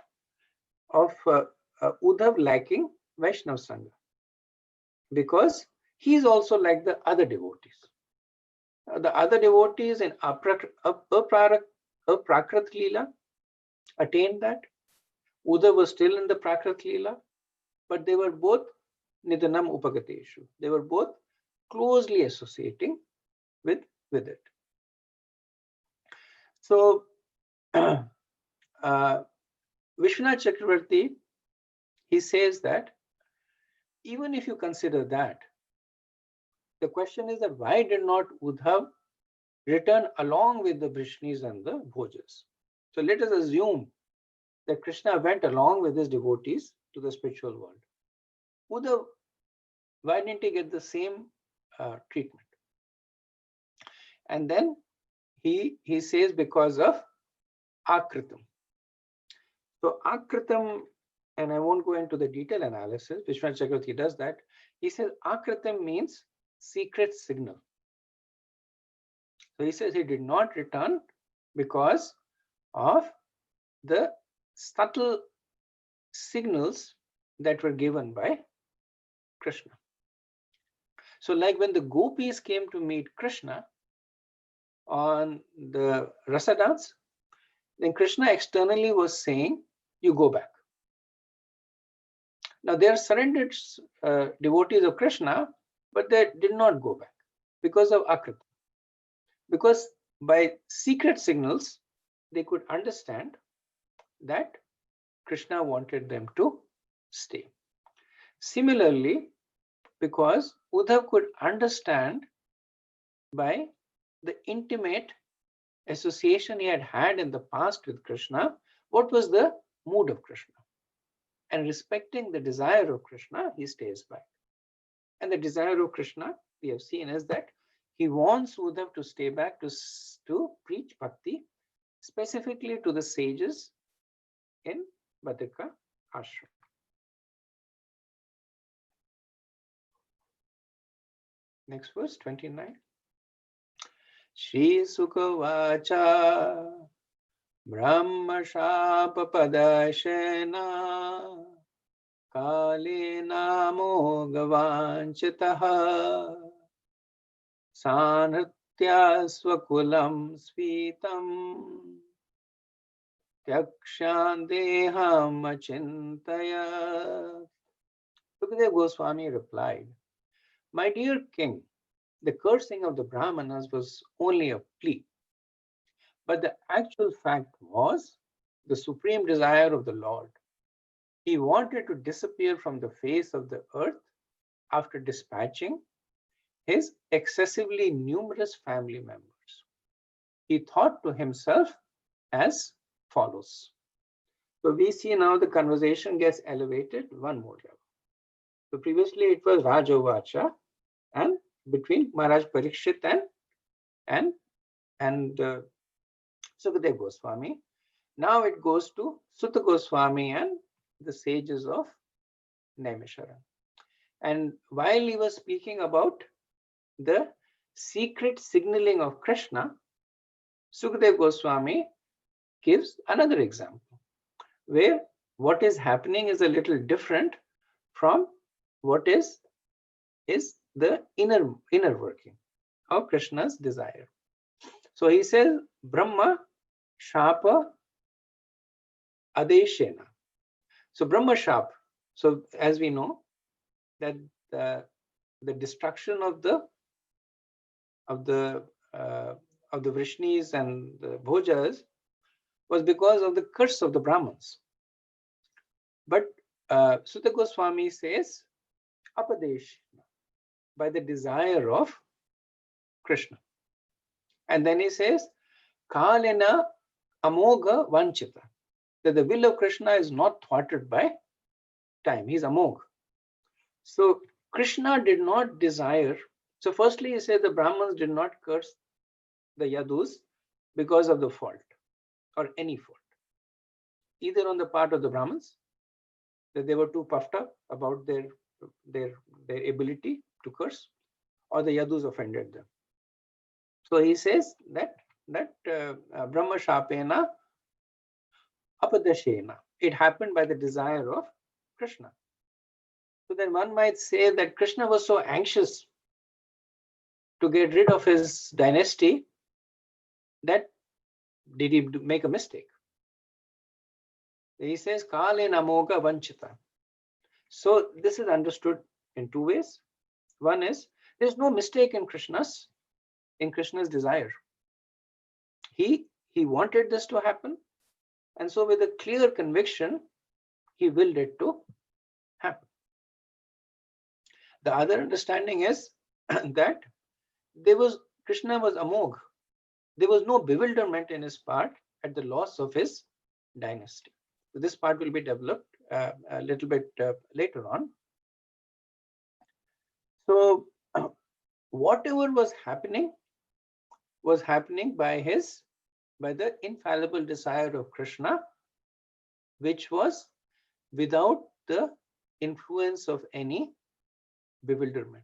Uddhav lacking Vaishnava Sangha, because he is also like the other devotees. The other devotees in Aprakrit Leela attained that. Uddhav was still in the Prakrit Leela, but they were both Nidanam Upagateshu. They were both closely associating with it. So, Vishwanath Chakravarti, he says that even if you consider that, the question is that why did not Uddhav return along with the Vrishnis and the Bhojas? So let us assume that Krishna went along with his devotees to the spiritual world. Uddhav, why didn't he get the same treatment? And then he says because of Akritam. So Akritam, and I won't go into the detailed analysis, Vishwanath Chakravarti does that. He says Akritam means secret signal. So he says he did not return because of the subtle signals that were given by Krishna. So like when the gopis came to meet Krishna on the rasa dance, then Krishna externally was saying, you go back. Now they are surrendered devotees of Krishna, but they did not go back because of Akrita. Because by secret signals, they could understand that Krishna wanted them to stay. Similarly, because Uddhav could understand by the intimate association he had had in the past with Krishna, what was the mood of Krishna. And respecting the desire of Krishna, he stays back. And the desire of Krishna, we have seen, is that he wants Uddhav to stay back to preach bhakti, specifically to the sages in Badrika ashram. Next verse, 29. Shri Sukavacha Brahma Shapa Padashena Kale Namo Gavanchitaha Sanhatya Swakulam Svitam Tyakshandeham Achintaya. Sukadeva Goswami replied, my dear king, the cursing of the Brahmanas was only a plea. But the actual fact was the supreme desire of the Lord. He wanted to disappear from the face of the earth after dispatching his excessively numerous family members. He thought to himself as follows. So we see now the conversation gets elevated one more level. So previously it was Rajavacha and between Maharaj Parikshit and Sukadeva Goswami. Now it goes to Sutta Goswami and the sages of Naimisharan. And while he was speaking about the secret signaling of Krishna, Sukadeva Goswami gives another example where what is happening is a little different from what is the inner working of Krishna's desire. So he says, Brahma Shapa Adeshena. So Brahma Shap. So as we know that the destruction of the of the Vrishnis and the Bhojas was because of the curse of the Brahmins. But Sutta Goswami says Apadesh, by the desire of Krishna. And then he says Kalena Amoga Vanchita, that the will of Krishna is not thwarted by time. He's Amog. So Krishna did not desire. So firstly, he said the Brahmins did not curse the Yadus because of the fault or any fault, either on the part of the Brahmins, that they were too puffed up about their ability to curse, or the Yadus offended them. So he says that Brahma Shapena Apadashena, it happened by the desire of Krishna. So then one might say that Krishna was so anxious to get rid of his dynasty that did he make a mistake? He says Kale Namoga Vanchita. So this is understood in two ways. One is there's no mistake in Krishna's desire. He wanted this to happen, and so with a clear conviction, he willed it to happen. The other understanding is that Krishna was Amog. There was no bewilderment in his part at the loss of his dynasty. So this part will be developed a little bit later on. So whatever was happening by the infallible desire of Krishna, which was without the influence of any bewilderment.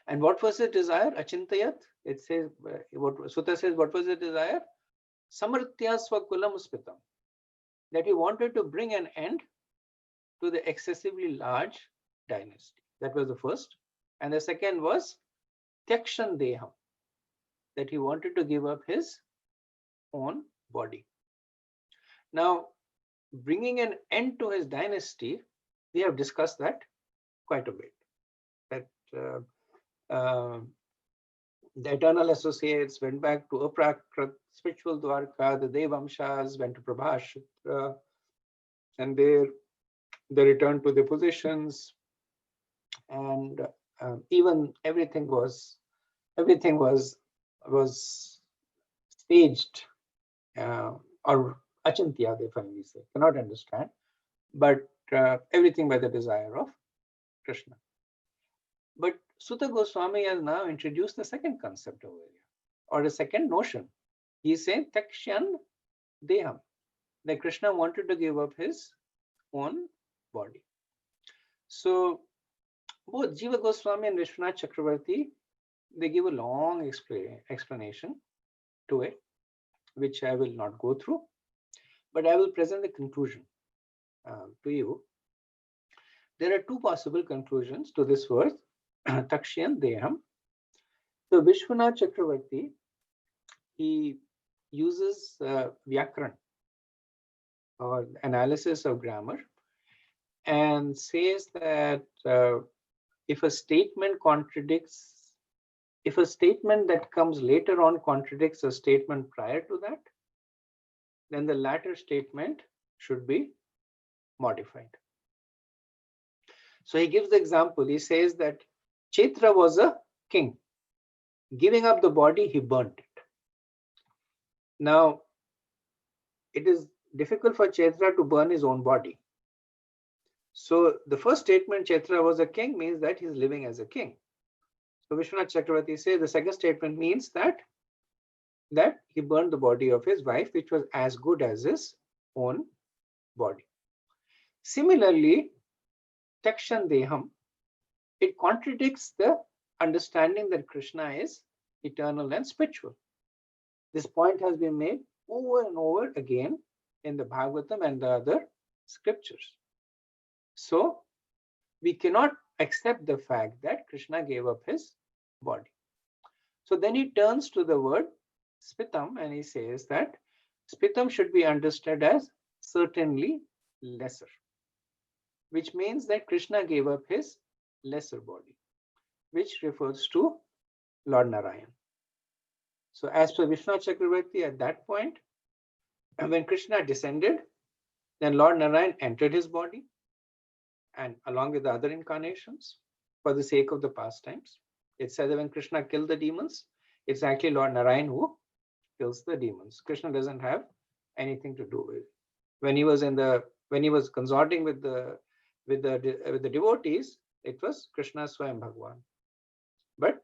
And what was his desire? Achintayat. It says, what Sutta says, what was his desire? Samarthya Swakulam Spitam. That he wanted to bring an end to the excessively large dynasty. That was the first. And the second was Tyakshan Deham. That he wanted to give up his own body. Now, bringing an end to his dynasty, we have discussed that quite a bit. That the eternal associates went back to Aprakrit, spiritual Dwarka, the Devamshas went to Prabhashitra, and there they returned to their positions, and even everything was staged, or achintya, they finally say, cannot understand, but everything by the desire of Krishna. But Sutta Goswami has now introduced the second concept over here, or the second notion. He is saying Takshan Deham, that Krishna wanted to give up his own body. So both Jiva Goswami and Vishwanath Chakravarti, they give a long explanation to it, which I will not go through, but I will present the conclusion to you. There are two possible conclusions to this verse, Takshan Deham. So Vishwanath Chakravarti, he uses Vyakaran, or analysis of grammar, and says that if a statement that comes later on contradicts a statement prior to that, then the latter statement should be modified. So he gives the example. He says that Chaitra was a king. Giving up the body, he burnt it. Now, it is difficult for Chaitra to burn his own body. So the first statement, Chaitra was a king, means that he's living as a king. So Vishwanath Chakravarti says the second statement means that he burned the body of his wife, which was as good as his own body. Similarly, Takshan Deham, it contradicts the understanding that Krishna is eternal and spiritual. This point has been made over and over again in the Bhagavatam and the other scriptures. So we cannot accept the fact that Krishna gave up his body. So then he turns to the word Spitam and he says that Spitam should be understood as certainly lesser, which means that Krishna gave up his lesser body, which refers to Lord Narayan. So as per Vishnu Chakravarti, at that point, when Krishna descended, then Lord Narayan entered his body, and along with the other incarnations, for the sake of the pastimes. It says that when Krishna killed the demons, it's actually Lord Narayan who kills the demons. Krishna doesn't have anything to do with it. When he was consorting with the devotees, it was Krishna Swayam Bhagwan. But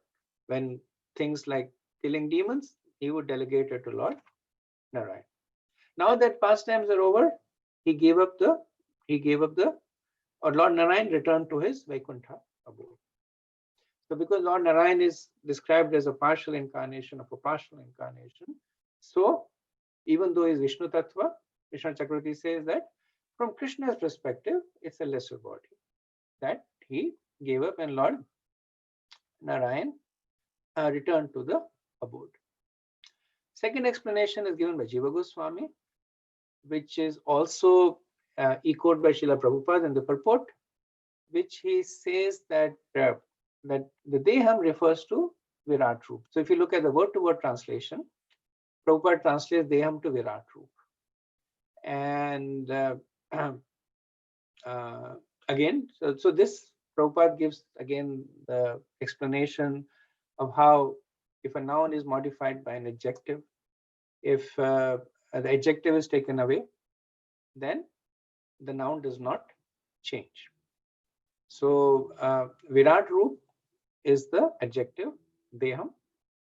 when things like killing demons, he would delegate it to Lord Narayan. Now that pastimes are over, or Lord Narayan returned to his Vaikuntha abode. So because Lord Narayan is described as a partial incarnation of a partial incarnation, so even though he's Vishnu Tattva, Vishnu Chakravarti says that from Krishna's perspective, it's a lesser body that he gave up, and Lord Narayan returned to the abode. Second explanation is given by Jiva Goswami, which is also echoed by Srila Prabhupada in the purport, which he says that that the Deham refers to Virat Roop. So if you look at the word-to-word translation, Prabhupada translates Deham to Virat Roop. And again, so this Prabhupada gives again the explanation of how if a noun is modified by an adjective, if the adjective is taken away, then the noun does not change. So Virat Roop is the adjective Deham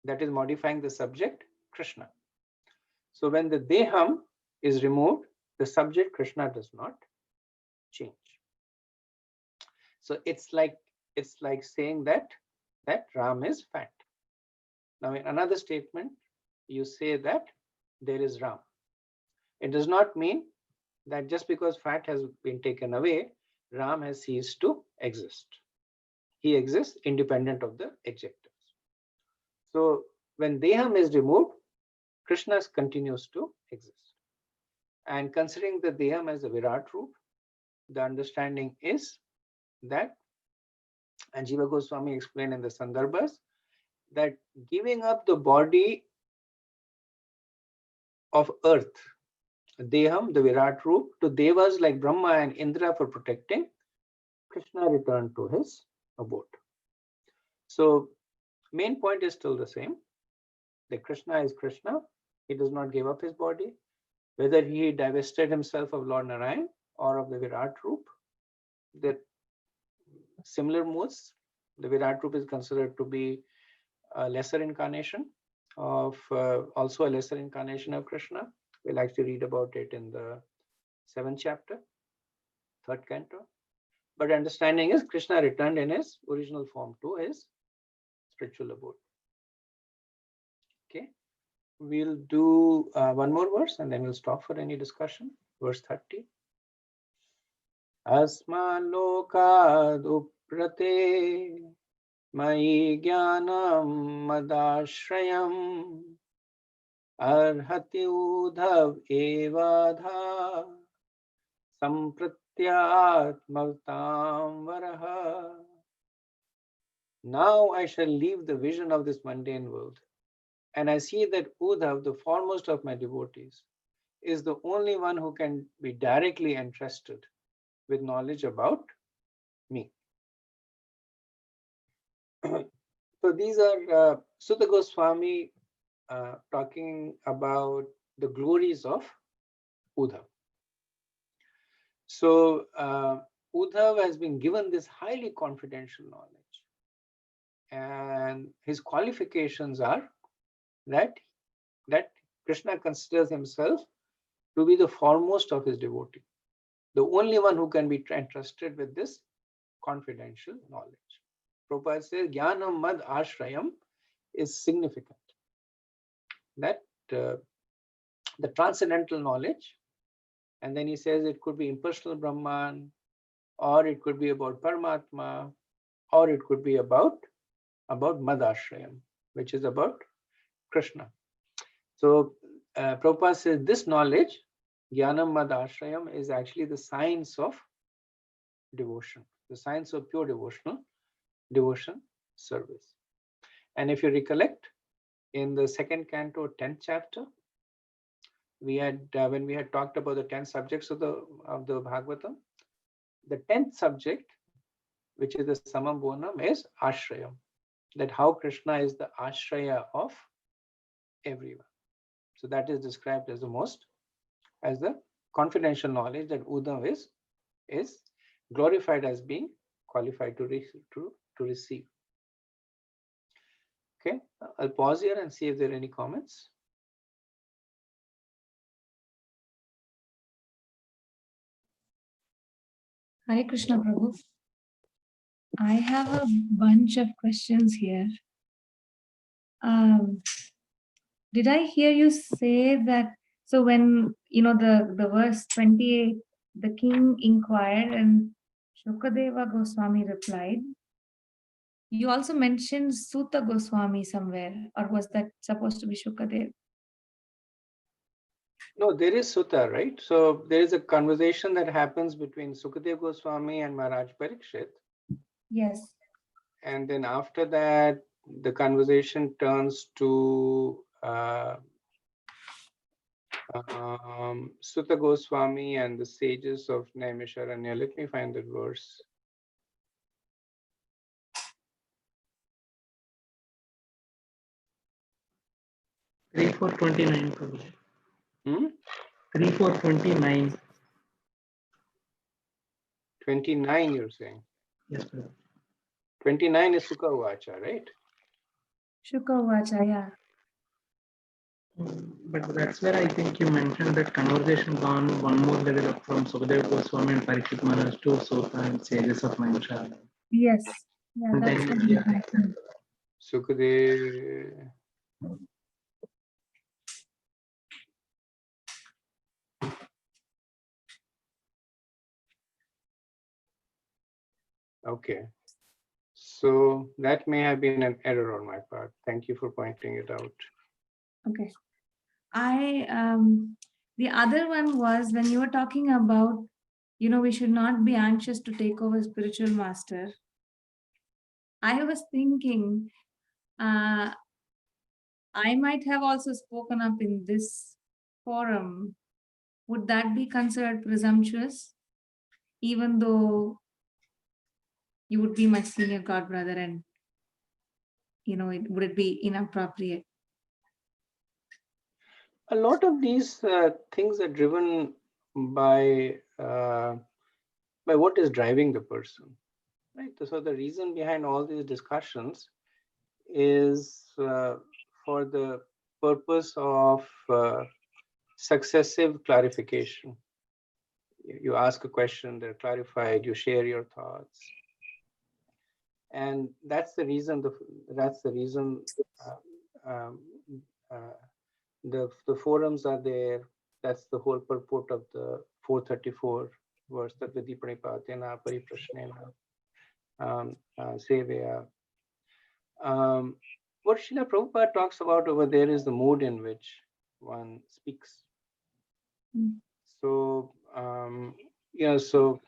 that is modifying the subject Krishna. So when the Deham is removed, the subject Krishna does not change. So it's like saying that Ram is fat. Now in another statement, you say that there is Ram. It does not mean that just because fat has been taken away, Ram has ceased to exist. He exists independent of the adjectives. So when Deham is removed, Krishna continues to exist. And considering the Deham as a Virat Roop, the understanding is that, and Jiva Goswami explained in the Sandarbhas, that giving up the body of earth, Deham, the Virat Roop, to Devas like Brahma and Indra for protecting, Krishna returned to his abode. So main point is still the same, that Krishna is Krishna. He does not give up his body. Whether he divested himself of Lord Narayan or of the Virat Roop, the similar modes. The Virat Roop is considered to be a lesser incarnation of also a lesser incarnation of Krishna. We'll actually read about it in the 7th chapter, 3rd canto. But understanding is Krishna returned in his original form to his spiritual abode. Okay, we'll do one more verse and then we'll stop for any discussion. Verse 30. Asma lokad uprate mai jnanam madashrayam arhati udhav evadha sampratyatmatam varaha. Now I shall leave the vision of this mundane world, and I see that Udhav, the foremost of my devotees, is the only one who can be directly entrusted with knowledge about me. So these are Sutta Goswami talking about the glories of Udhav. So Udhav has been given this highly confidential knowledge, and his qualifications are that Krishna considers himself to be the foremost of his devotee, the only one who can be entrusted with this confidential knowledge. Prabhupada says Jnanam Mad Ashrayam is significant. That the transcendental knowledge, and then he says it could be impersonal Brahman, or it could be about Paramatma, or it could be about Mad Ashrayam, which is about Krishna. So Prabhupada says this knowledge, Jnanam Mad Ashrayam, is actually the science of devotion, the science of pure devotion service. And if you recollect, in the second canto, 10th chapter, we had when we had talked about the 10 subjects of the Bhagavatam, the 10th subject, which is the Samam Bonam, is Ashrayam. That how Krishna is the Ashraya of everyone. So that is described as the confidential knowledge that Uddhav is glorified as being qualified to receive. Okay, I'll pause here and see if there are any comments. Hare Krishna Prabhu. I have a bunch of questions here. Did I hear you say that, so when, the verse 28, the king inquired and Shukadeva Goswami replied, you also mentioned Suta Goswami somewhere, or was that supposed to be Shukadeva? No, there is Sutta, right? So there is a conversation that happens between Sukadeva Goswami and Maharaj Parikshit. Yes. And then after that, the conversation turns to Sutta Goswami and the sages of Naimisharanya. Let me find that verse. Three 429. 3429. 29, you're saying? Yes, Prabhu. 29 is Sukha Vacha, right? Shuka Vacha, yeah. But that's where I think you mentioned that conversation gone one more level up from Sukadeva Goswami and Parikshit Maharaj to Sota and sages of Naimisharanya. Yes. Yeah, And that's then, what yeah. happened. Sukadeva. Okay. So that may have been an error on my part. Thank you for pointing it out. Okay. The other one was when you were talking about, we should not be anxious to take over spiritual master. I was thinking, I might have also spoken up in this forum. Would that be considered presumptuous? Even though you would be my senior god brother and, would it be inappropriate? A lot of these things are driven by what is driving the person, right? So the reason behind all these discussions is for the purpose of successive clarification. You ask a question, they're clarified, you share your thoughts. And that's the reason the forums are there. That's the whole purport of the 434 verse that Vidi Pranipatena Pariprashnena Sevaya. What Srila Prabhupada talks about over there is the mood in which one speaks. So you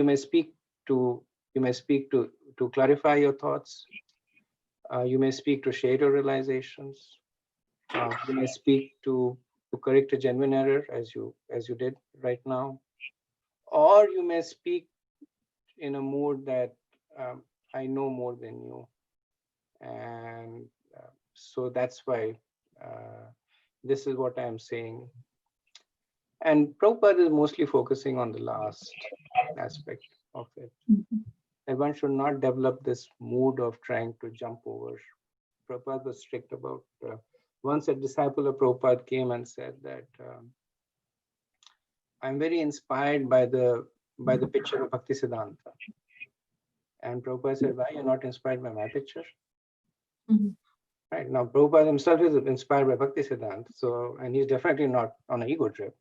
may speak to clarify your thoughts. You may speak to share your realizations. You may speak to correct a genuine error, as you did right now, or you may speak in a mood that I know more than you, and so that's why this is what I am saying. And Prabhupada is mostly focusing on the last aspect of it. And one should not develop this mood of trying to jump over. Prabhupada was strict about, once a disciple of Prabhupada came and said that, I'm very inspired by the picture of Bhakti Siddhanta. And Prabhupada said, why you're not inspired by my picture? Right, now Prabhupada himself is inspired by Bhakti Siddhanta, so, and he's definitely not on an ego trip.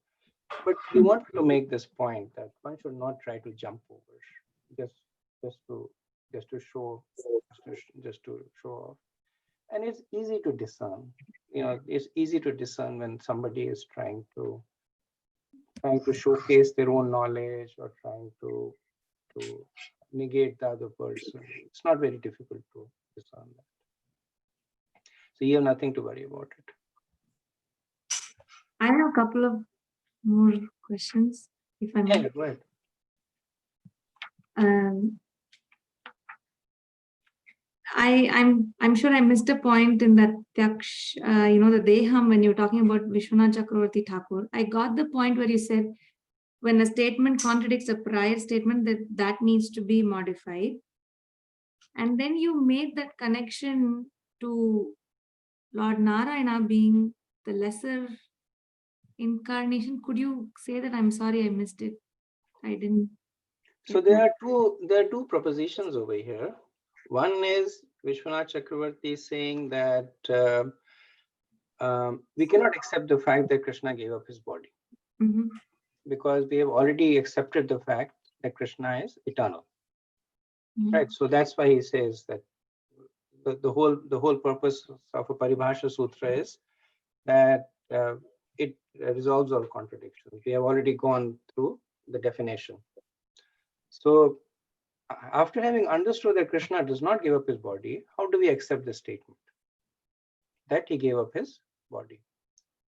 But he wanted to make this point that one should not try to jump over, just to show off. And it's easy to discern. It's easy to discern when somebody is trying to showcase their own knowledge or trying to to negate the other person. It's not very difficult to discern that. So you have nothing to worry about it. I have a couple of more questions, if I may. Yeah, go ahead. I'm sure I missed a point in that Tyaksh, the Deham, when you're talking about Vishwanath Chakravarti Thakur. I got the point where you said when a statement contradicts a prior statement, that needs to be modified. And then you made that connection to Lord Narayana being the lesser incarnation. Could you say that? I'm sorry, I missed it. I didn't. So there are two propositions over here. One is Vishwanath Chakravarti saying that we cannot accept the fact that Krishna gave up his body, because we have already accepted the fact that Krishna is eternal, right? So that's why he says that the whole purpose of a Paribhasha Sutra is that it resolves all contradictions. We have already gone through the definition. So after having understood that Krishna does not give up his body, how do we accept the statement that he gave up his body?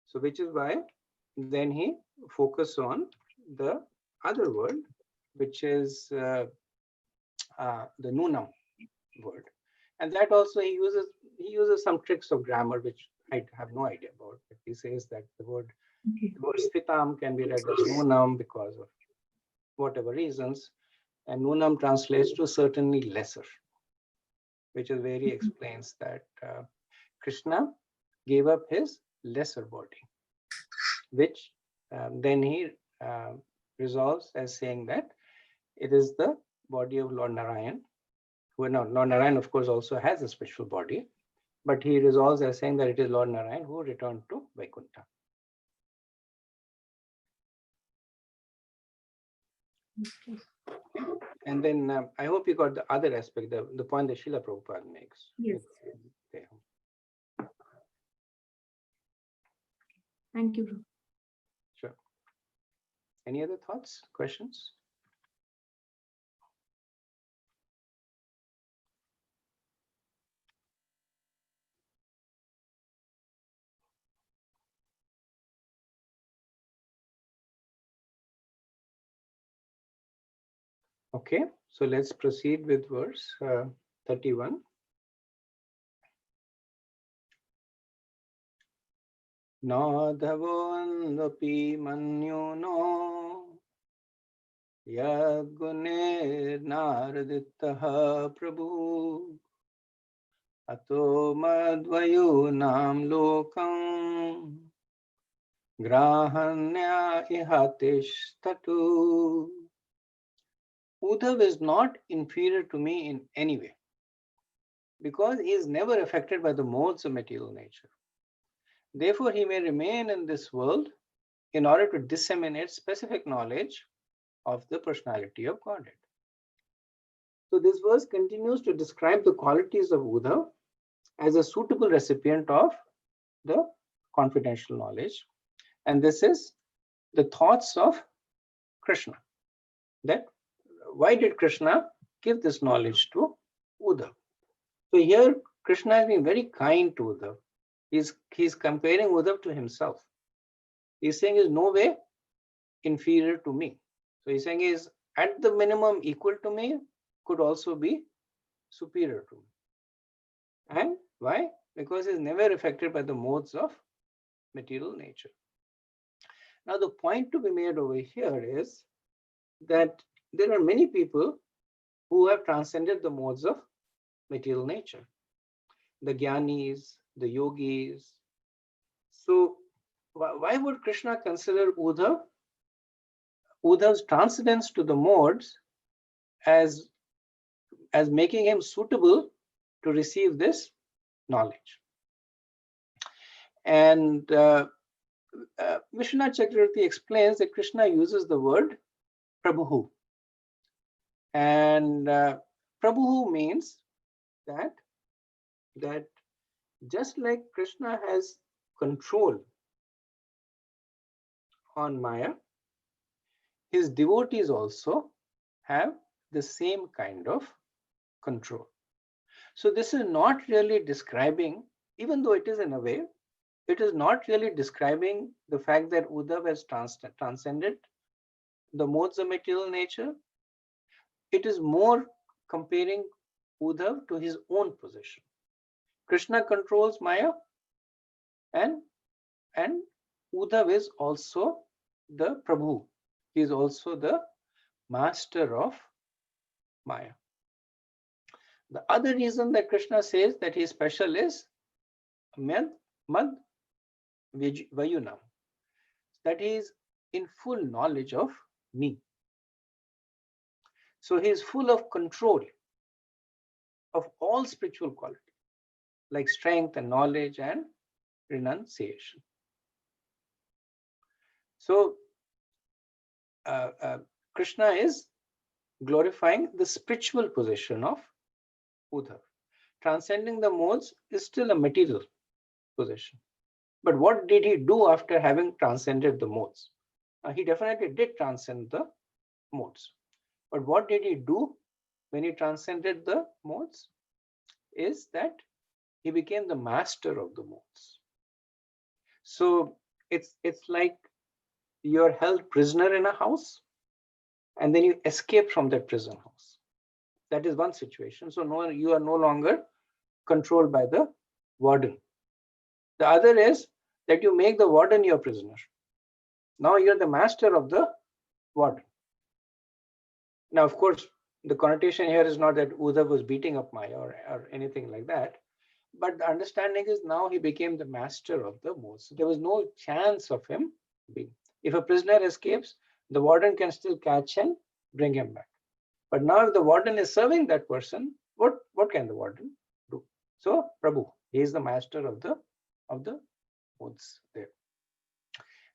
So which is why then he focuses on the other word, which is the nunam word. And that also he uses some tricks of grammar, which I have no idea about. But he says that the word sthitam can be read as nunam because of whatever reasons. And nunam translates to certainly lesser, which is where he explains that Krishna gave up his lesser body, which then he resolves as saying that it is the body of Lord Narayan. Well, no, Lord Narayan, of course, also has a special body, but he resolves as saying that it is Lord Narayan who returned to Vaikuntha. Okay. And then I hope you got the other aspect, the point that Srila Prabhupada makes. Yes. Thank you. Sure. Any other thoughts, questions? Okay, so let's proceed with verse 31. Nadhavonapi manyuno yagune naraditaha prabhu ato madvayunam lokam grahanya ihateshtatu. Uddhav is not inferior to me in any way, because he is never affected by the modes of material nature. Therefore, he may remain in this world in order to disseminate specific knowledge of the personality of Godhead. So this verse continues to describe the qualities of Uddhav as a suitable recipient of the confidential knowledge. And this is the thoughts of Krishna, that why did Krishna give this knowledge to Uddhav? So here Krishna has been very kind to Uddhav. He's comparing Uddhav to himself. He's saying he's no way inferior to me. So he's saying he's at the minimum equal to me, could also be superior to me. And why? Because he's never affected by the modes of material nature. Now the point to be made over here is that there are many people who have transcended the modes of material nature. The Gyanis, the Yogis. So why would Krishna consider Uddhav's transcendence to the modes as making him suitable to receive this knowledge? And Vishwanath Chakravarti explains that Krishna uses the word Prabhu. And Prabhu means that just like Krishna has control on Maya, his devotees also have the same kind of control. So this is not really describing, even though it is in a way, it is not really describing the fact that Uddhav has transcended the modes of material nature. It is more comparing Uddhav to his own position. Krishna controls Maya, and Uddhav is also the Prabhu. He is also the master of Maya. The other reason that Krishna says that he is special is Mad Vayunam, that he is in full knowledge of me. So he is full of control of all spiritual qualities, like strength and knowledge and renunciation. So Krishna is glorifying the spiritual position of Uddhav. Transcending the modes is still a material position. But what did he do after having transcended the modes? He definitely did transcend the modes. But what did he do when he transcended the modes? Is that he became the master of the modes. So it's like you're held prisoner in a house and then you escape from that prison house. That is one situation. So no, you are no longer controlled by the warden. The other is that you make the warden your prisoner. Now you're the master of the warden. Now, of course, the connotation here is not that Uddhav was beating up Maya or anything like that. But the understanding is now he became the master of the modes. So there was no chance of him being. If a prisoner escapes, the warden can still catch and bring him back. But now if the warden is serving that person, what can the warden do? So Prabhu, he is the master of the modes there.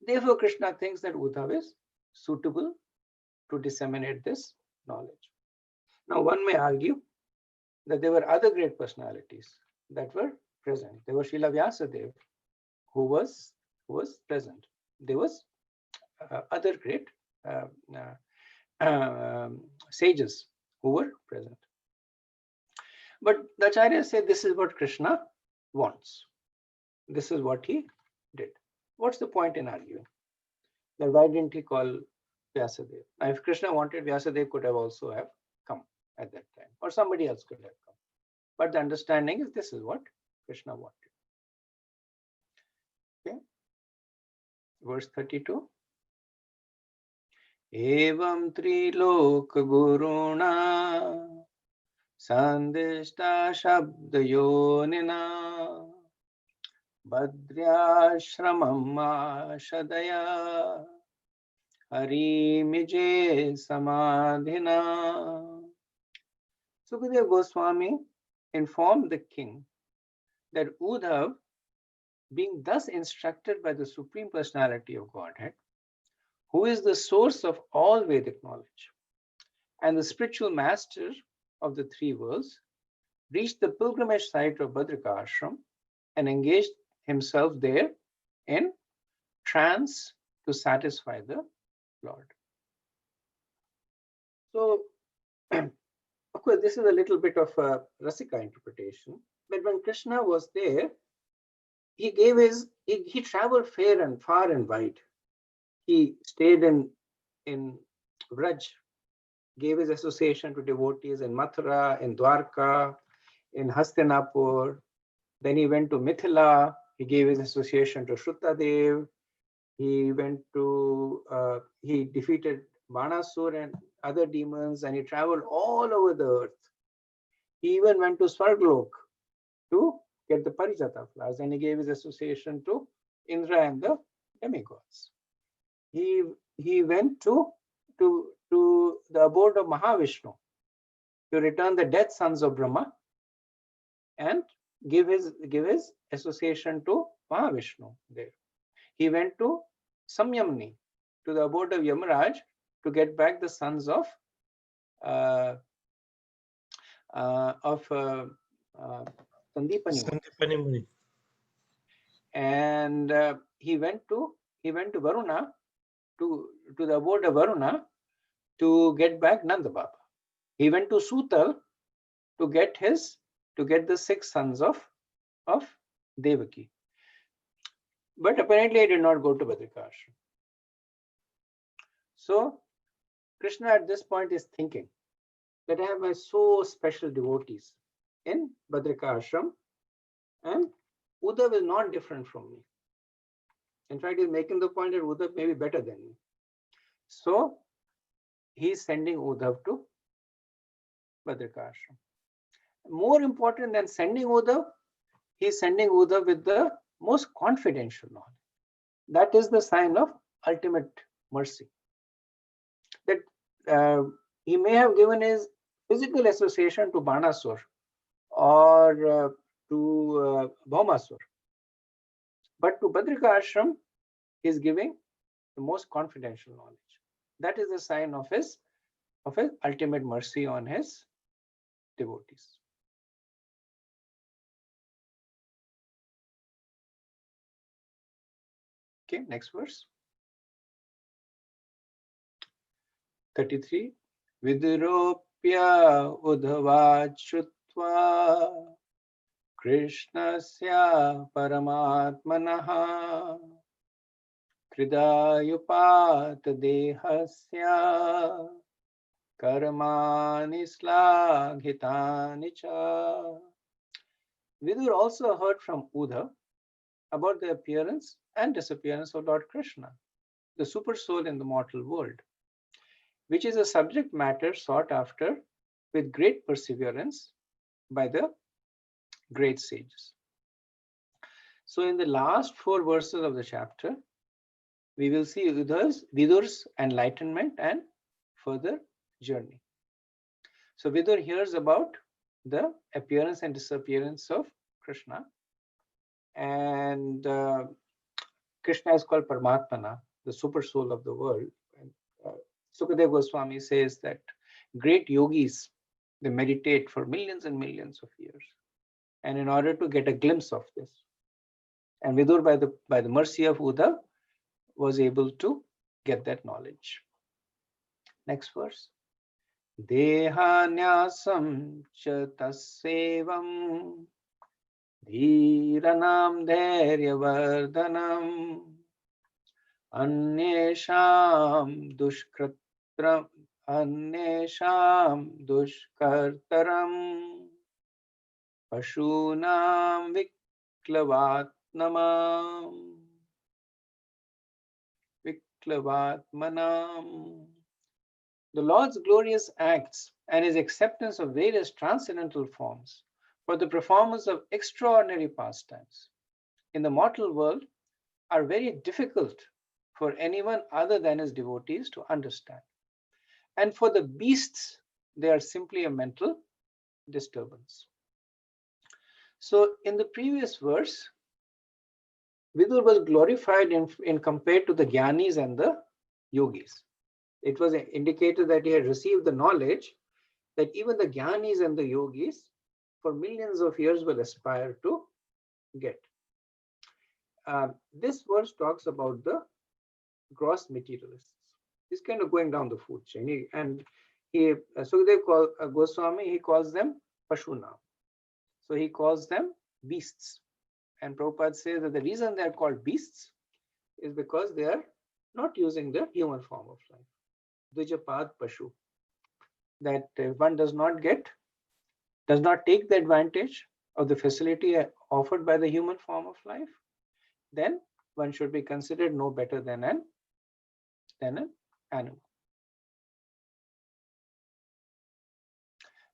Therefore, Krishna thinks that Uddhav is suitable to disseminate this knowledge. Now, one may argue that there were other great personalities that were present. There was Srila Vyasadeva, who was present. There was other great sages who were present. But the Acharyas say this is what Krishna wants. This is what he did. What's the point in arguing? That why didn't he call Vyasadeva? Now, if Krishna wanted, Vyasadeva could have also have come at that time, or somebody else could have come. But the understanding is this is what Krishna wanted. Okay. Verse 32. Evam trilok guruna sandishta shabdayonina badryashramam ashadaya harimije samadhina. Sukadeva Goswami informed the king that Uddhav, being thus instructed by the Supreme Personality of Godhead, who is the source of all Vedic knowledge and the spiritual master of the three worlds, reached the pilgrimage site of Badrika Ashram and engaged himself there in trance to satisfy the Lord. So, of course, this is a little bit of a Rasika interpretation, but when Krishna was there, he traveled far and wide. He stayed in Vraj, gave his association to devotees in Mathura, in Dwarka, in Hastinapur. Then he went to Mithila. He gave his association to Shruttadev. He went to, he defeated Banasur and other demons, and he traveled all over the earth. He even went to Svarglok to get the Parijata flowers, and he gave his association to Indra and the demigods. He went to the abode of Mahavishnu to return the dead sons of Brahma and give his association to Mahavishnu there. He went to Samyamni, to the abode of Yamaraj, to get back the sons of Sandipani Muni. And he went to Varuna, to the abode of Varuna, to get back Nanda Baba. He went to Sutal to get the 6 sons of Devaki. But apparently he did not go to Badrikashram. So Krishna at this point is thinking that I have my so special devotees in Badrikashram, and Uddhav is not different from me. In fact, he's making the point that Uddhav may be better than me. So he's sending Uddhav to Badrikashram. More important than sending Uddhav, he's sending Uddhav with the most confidential knowledge. That is the sign of ultimate mercy. That he may have given his physical association to Banasur or to Bhaumasur, but to Badrikashram, he is giving the most confidential knowledge. That is a sign of his ultimate mercy on his devotees. Okay, next verse. 33. Viduropya udhavachutva Krishnasya paramatmanaha kridayupat dehasya karmani slaghitani cha. Vidur also heard from Uddhav about the appearance and disappearance of Lord Krishna, the super soul in the mortal world, which is a subject matter sought after with great perseverance by the great sages. So in the last 4 verses of the chapter, we will see Vidur's enlightenment and further journey. So Vidur hears about the appearance and disappearance of Krishna, and Krishna is called Paramatmana, the super soul of the world. And Sukadeva Goswami says that great yogis, they meditate for millions and millions of years, and in order to get a glimpse of this, and Vidur, by the mercy of Uddhav, was able to get that knowledge. Next verse. Dehanyasam cha tassevam dhiranam dhairyavardhanam Annesham dushkartaram Pashunam viklavatmanam. The Lord's glorious acts and his acceptance of various transcendental forms for the performance of extraordinary pastimes in the mortal world are very difficult for anyone other than his devotees to understand. And for the beasts, they are simply a mental disturbance. So in the previous verse, Vidur was glorified in compared to the Jnanis and the Yogis. It was indicated that he had received the knowledge that even the Jnanis and the Yogis for millions of years will aspire to get. This verse talks about the gross materialists. He's kind of going down the food chain. Sukadeva Goswami, he calls them Pashuna. So he calls them beasts. And Prabhupada says that the reason they are called beasts is because they are not using the human form of life. Dvijapad Pashu. That one does not take the advantage of the facility offered by the human form of life, then one should be considered no better than an animal.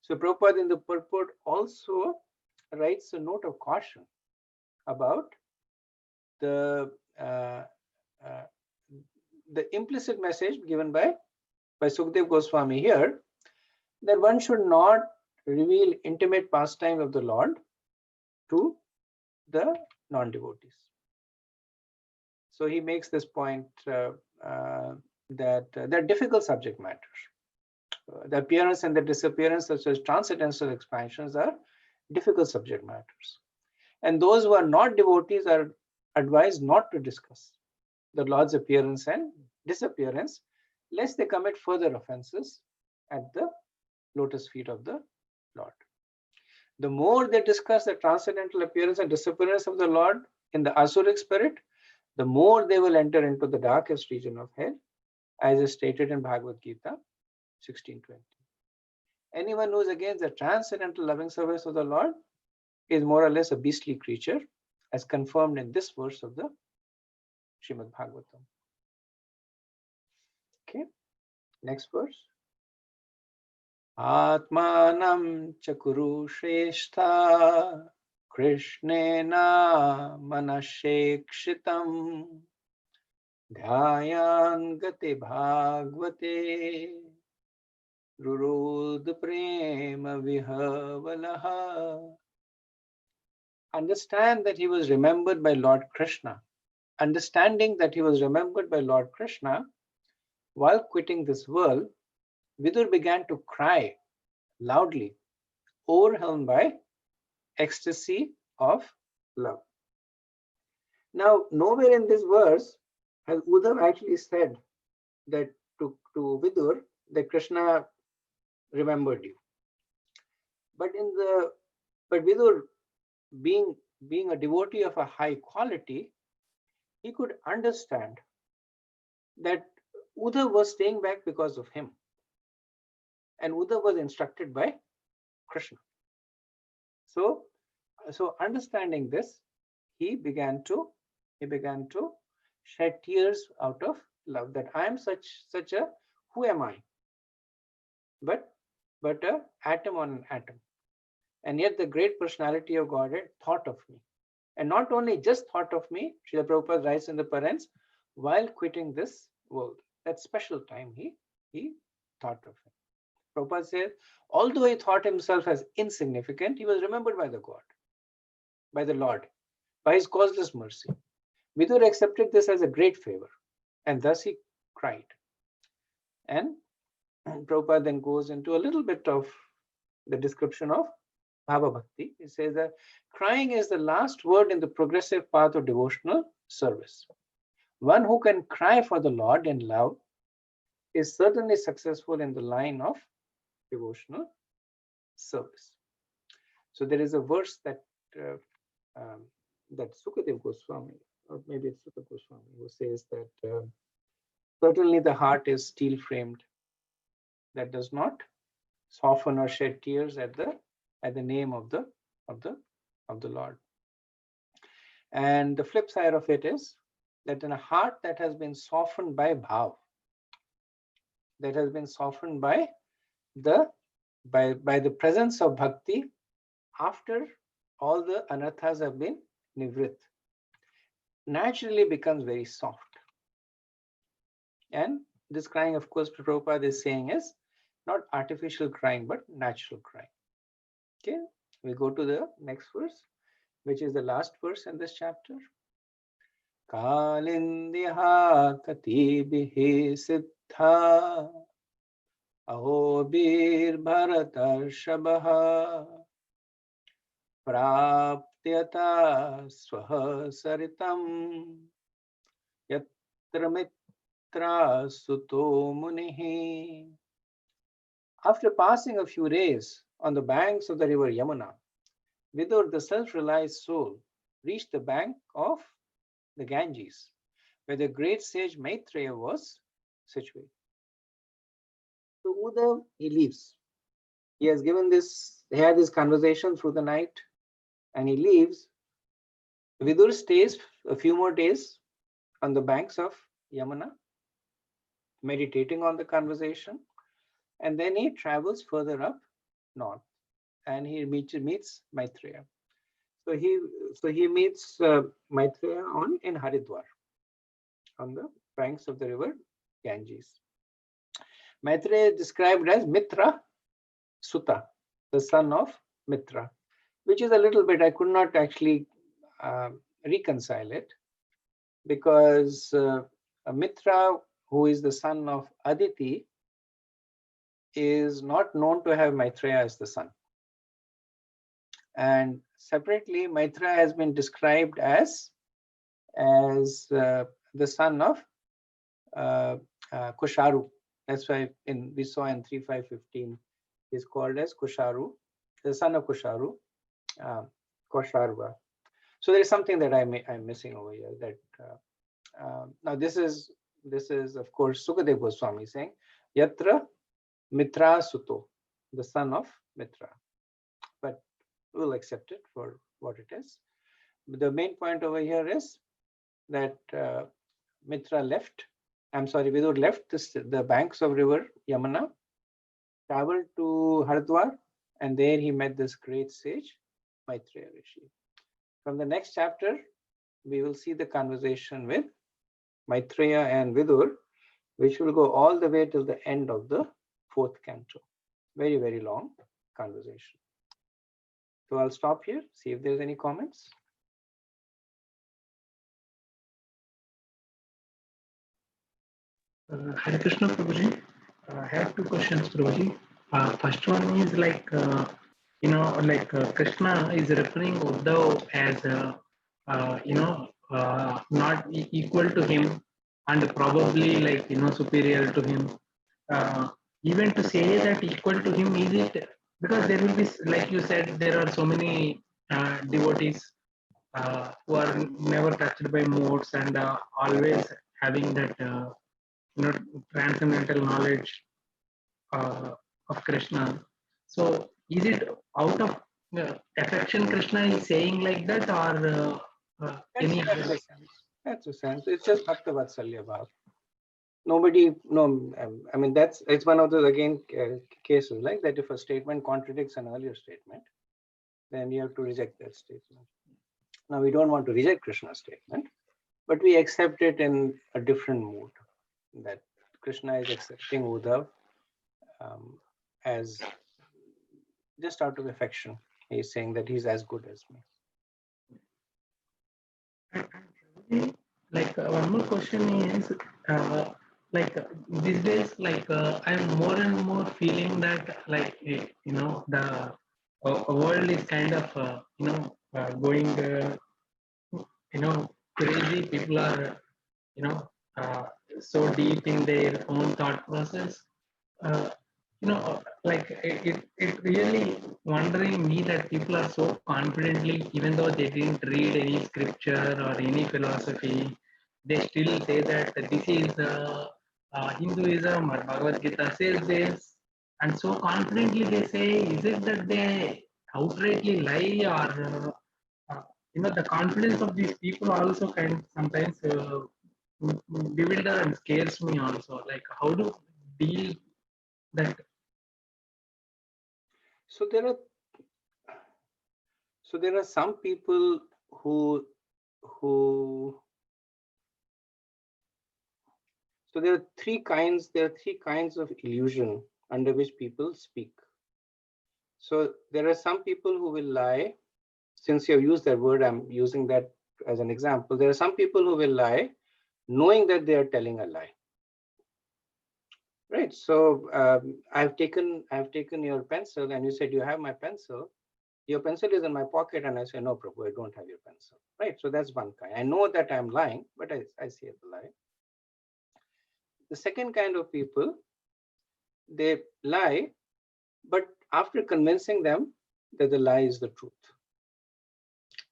So Prabhupada in the purport also writes a note of caution about the implicit message given by Sukadeva Goswami here, that one should not reveal intimate pastime of the Lord to the non-devotees. So he makes this point that they're difficult subject matters. The appearance and the disappearance, such as transcendental expansions, are difficult subject matters. And those who are not devotees are advised not to discuss the Lord's appearance and disappearance, lest they commit further offenses at the lotus feet of the Lord. The more they discuss the transcendental appearance and disappearance of the Lord in the Asuric spirit, the more they will enter into the darkest region of hell, as is stated in Bhagavad Gita 16:20. Anyone who is against the transcendental loving service of the Lord is more or less a beastly creature, as confirmed in this verse of the Srimad Bhagavatam. Okay, next verse. Atmanam chakuru shrestha Krishnena manashekshitam dhyayan gati bhagavate rurud prema vihavalaha. Understand that he was remembered by Lord Krishna. Understanding that he was remembered by Lord Krishna, while quitting this world, Vidur began to cry loudly, overwhelmed by ecstasy of love. Now, nowhere in this verse has Uddhav actually said that to Vidur that Krishna remembered you. But Vidur, being a devotee of a high quality, he could understand that Uddhav was staying back because of him. And Uddhav was instructed by Krishna. So understanding this, he began to shed tears out of love, that I am such a, who am I? But a atom on an atom. And yet the great personality of Godhead thought of me. And not only just thought of me, Srila Prabhupada writes in the parents, while quitting this world, that special time he thought of him. Prabhupada says, although he thought himself as insignificant, he was remembered by the God, by the Lord, by his causeless mercy. Vidur accepted this as a great favor, and thus he cried. And Prabhupada then goes into a little bit of the description of Bhava Bhakti. He says that crying is the last word in the progressive path of devotional service. One who can cry for the Lord in love is certainly successful in the line of devotional service. So there is a verse that Sukadev Goswami, or maybe it's Sutta Goswami, who says that certainly the heart is steel framed, that does not soften or shed tears at the name of the Lord. And the flip side of it is that in a heart that has been softened by bhav, that has been softened by the presence of bhakti, after all the anarthas have been nivrit, naturally becomes very soft. And this crying, of course, Prabhupada is saying, is not artificial crying, but natural crying. Okay, we go to the next verse, which is the last verse in this chapter. Kalindyaha katibihi siddha ahobir bharatarshavaha praptyata swaha saritam yatra mitra suto munihi. After passing a few days on the banks of the river Yamuna, Vidur, the self-realized soul, reached the bank of the Ganges, where the great sage Maitreya was situated. So Uddhav, he leaves. He has given this, he had this conversation through the night, and he leaves. Vidur stays a few more days on the banks of Yamuna, meditating on the conversation, and then he travels further up north, and he meets Maitreya. So he meets Maitreya in Haridwar, on the banks of the river Ganges. Maitreya is described as Mitra Sutta, the son of Mitra, which is a little bit, I could not actually reconcile it, because Mitra, who is the son of Aditi, is not known to have Maitreya as the son. And separately, Maitreya has been described as the son of Kusharu. That's why we saw in 3.5.15 He's called as Kusharu, the son of Kusharu, Kosharva. So there is something that I'm missing over here. That now this is of course Sukadeva Goswami saying Yatra Mitra Suto, the son of Mitra. But we'll accept it for what it is. But the main point over here is that Mitra left. I'm sorry, Vidur left the banks of river Yamuna, traveled to Haridwar, and there he met this great sage, Maitreya Rishi. From the next chapter, we will see the conversation with Maitreya and Vidur, which will go all the way till the end of the 4th canto. Very, very long conversation. So I'll stop here, see if there's any comments. Hare Krishna Prabhuji. I have 2 questions, Prabhuji. First one is like, Krishna is referring Uddhav as, not equal to him and probably superior to him. Even to say that equal to him, is it, because there will be, like you said, there are so many devotees who are never touched by modes and always having that transcendental knowledge of Krishna. So is it out of affection Krishna is saying like that, or any That's other? the sense. That's the sense. It's just Bhakta Vatsalya Bhav. Nobody, no, I mean, it's one of those, again, cases like that. If a statement contradicts an earlier statement, then you have to reject that statement. Now, we don't want to reject Krishna's statement, but we accept it in a different mood. That Krishna is accepting Uddhav as just out of affection. He's saying that he's as good as me. Like one more question is, these days, I'm more and more feeling that the world is kind of going crazy. People are so deep in their own thought process. It really wondering me that people are so confidently, even though they didn't read any scripture or any philosophy, they still say that this is Hinduism or Bhagavad Gita says this, and so confidently they say, is it that they outrightly lie, or the confidence of these people also can sometimes bewilder and scares me also. Like, how to deal that? So there are some people who so there are three kinds of illusion under which people speak. So there are some people who will lie. Since you have used that word, I'm using that as an example. There are some people who will lie knowing that they are telling a lie. Right. So I've taken your pencil, and you said, you have my pencil. Your pencil is in my pocket, and I say, no, Prabhu, I don't have your pencil. Right. So that's one kind. I know that I'm lying, but I say the lie. The second kind of people, they lie, but after convincing them that the lie is the truth.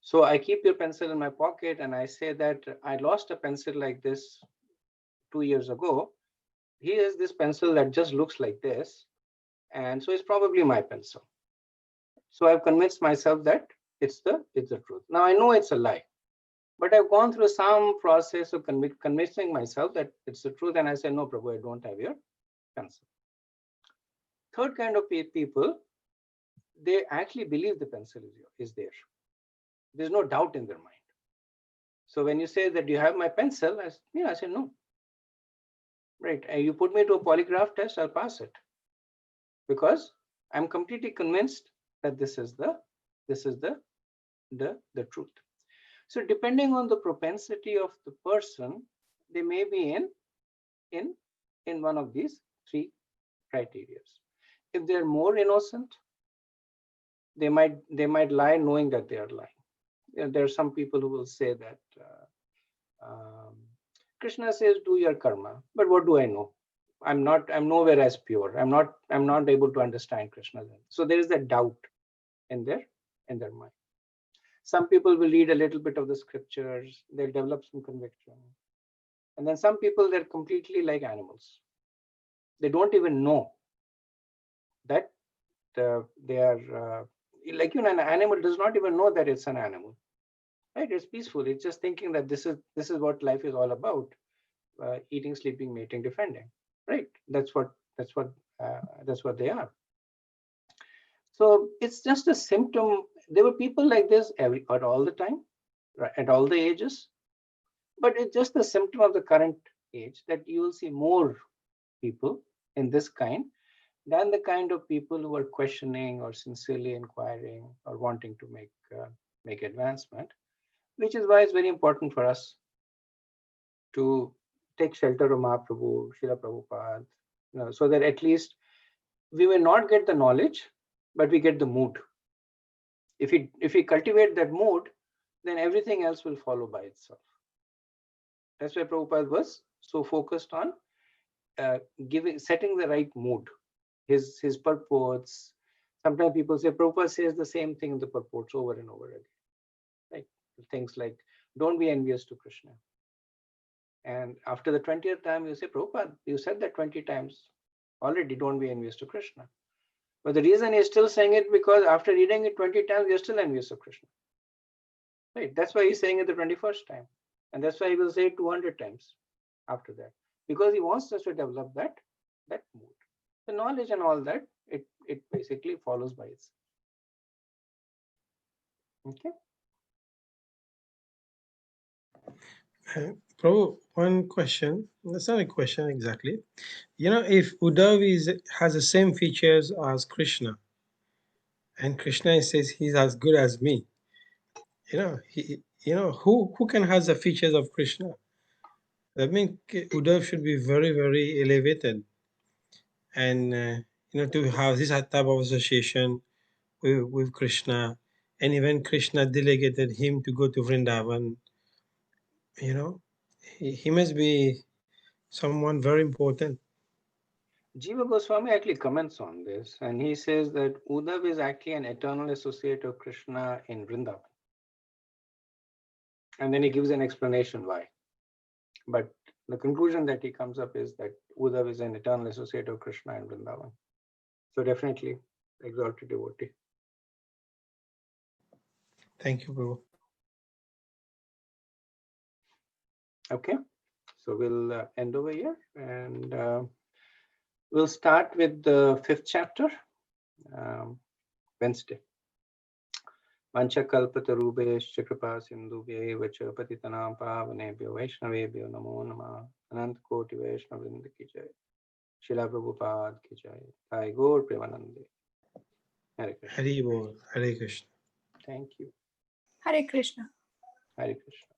So I keep your pencil in my pocket, and I say that I lost a pencil like this 2 years ago. Here is this pencil that just looks like this, and so it's probably my pencil. So I've convinced myself that it's the truth. Now I know it's a lie, but I've gone through some process of convincing myself that it's the truth, and I say, no, Prabhu, I don't have your pencil. Third kind of people, they actually believe the pencil is there. There's no doubt in their mind. So when you say that, do you have my pencil? I say no. Right. And you put me to a polygraph test, I'll pass it. Because I'm completely convinced that this is the truth. So depending on the propensity of the person, they may be in one of these three criteria. If they're more innocent, they might lie knowing that they are lying. There are some people who will say that Krishna says, do your karma, but what do I know? I'm nowhere as pure. I'm not able to understand Krishna. So there is that doubt in their mind. Some people will read a little bit of the scriptures, they'll develop some conviction. And then some people, they're completely like animals. They don't even know that they are like, an animal does not even know that it's an animal, right? It's peaceful. It's just thinking that this is what life is all about: eating, sleeping, mating, defending, right? That's what they are. So it's just a symptom. There were people like this all the time, right, at all the ages, but it's just a symptom of the current age that you will see more people in this kind than the kind of people who are questioning or sincerely inquiring or wanting to make advancement, which is why it's very important for us to take shelter of Mahaprabhu, Srila Prabhupada, so that at least we may not get the knowledge, but we get the mood. If we cultivate that mood, then everything else will follow by itself. That's why Prabhupada was so focused on setting the right mood, his purports. Sometimes people say Prabhupada says the same thing in the purports over and over again, like things like, don't be envious to Krishna. And after the 20th time, you say, Prabhupada, you said that 20 times already, don't be envious to Krishna. But the reason he's still saying it because after reading it 20 times, you're still envious of Krishna. Right? That's why he's saying it the 21st time. And that's why he will say it 200 times after that. Because he wants us to develop that mood. The knowledge and all that, it basically follows by itself. Okay. Prabhu, one question. That's not a question exactly. If Uddhav has the same features as Krishna, and Krishna says he's as good as me, who can has the features of Krishna? That means Uddhav should be very, very elevated, and to have this type of association with Krishna, and even Krishna delegated him to go to Vrindavan. He must be someone very important. Jiva Goswami actually comments on this, and he says that Uddhav is actually an eternal associate of Krishna in Vrindavan. And then he gives an explanation why. But the conclusion that he comes up is that Uddhav is an eternal associate of Krishna in Vrindavan. So definitely exalted devotee. Thank you, Prabhu. Okay, so we'll end over here, and we'll start with the 5th chapter, Wednesday. Vancha kalpatarubhescha kripa sindhubhyev cha patitanam pavanebhyo vaishnavebhyo namo namah. Anant koti vaishnavrinda ki jai. Srila Prabhupada ki jai. Jai Gaur Premanande. Hare Krishna. Hari Bol. Hare Krishna. Thank you. Hare Krishna. Hare Krishna.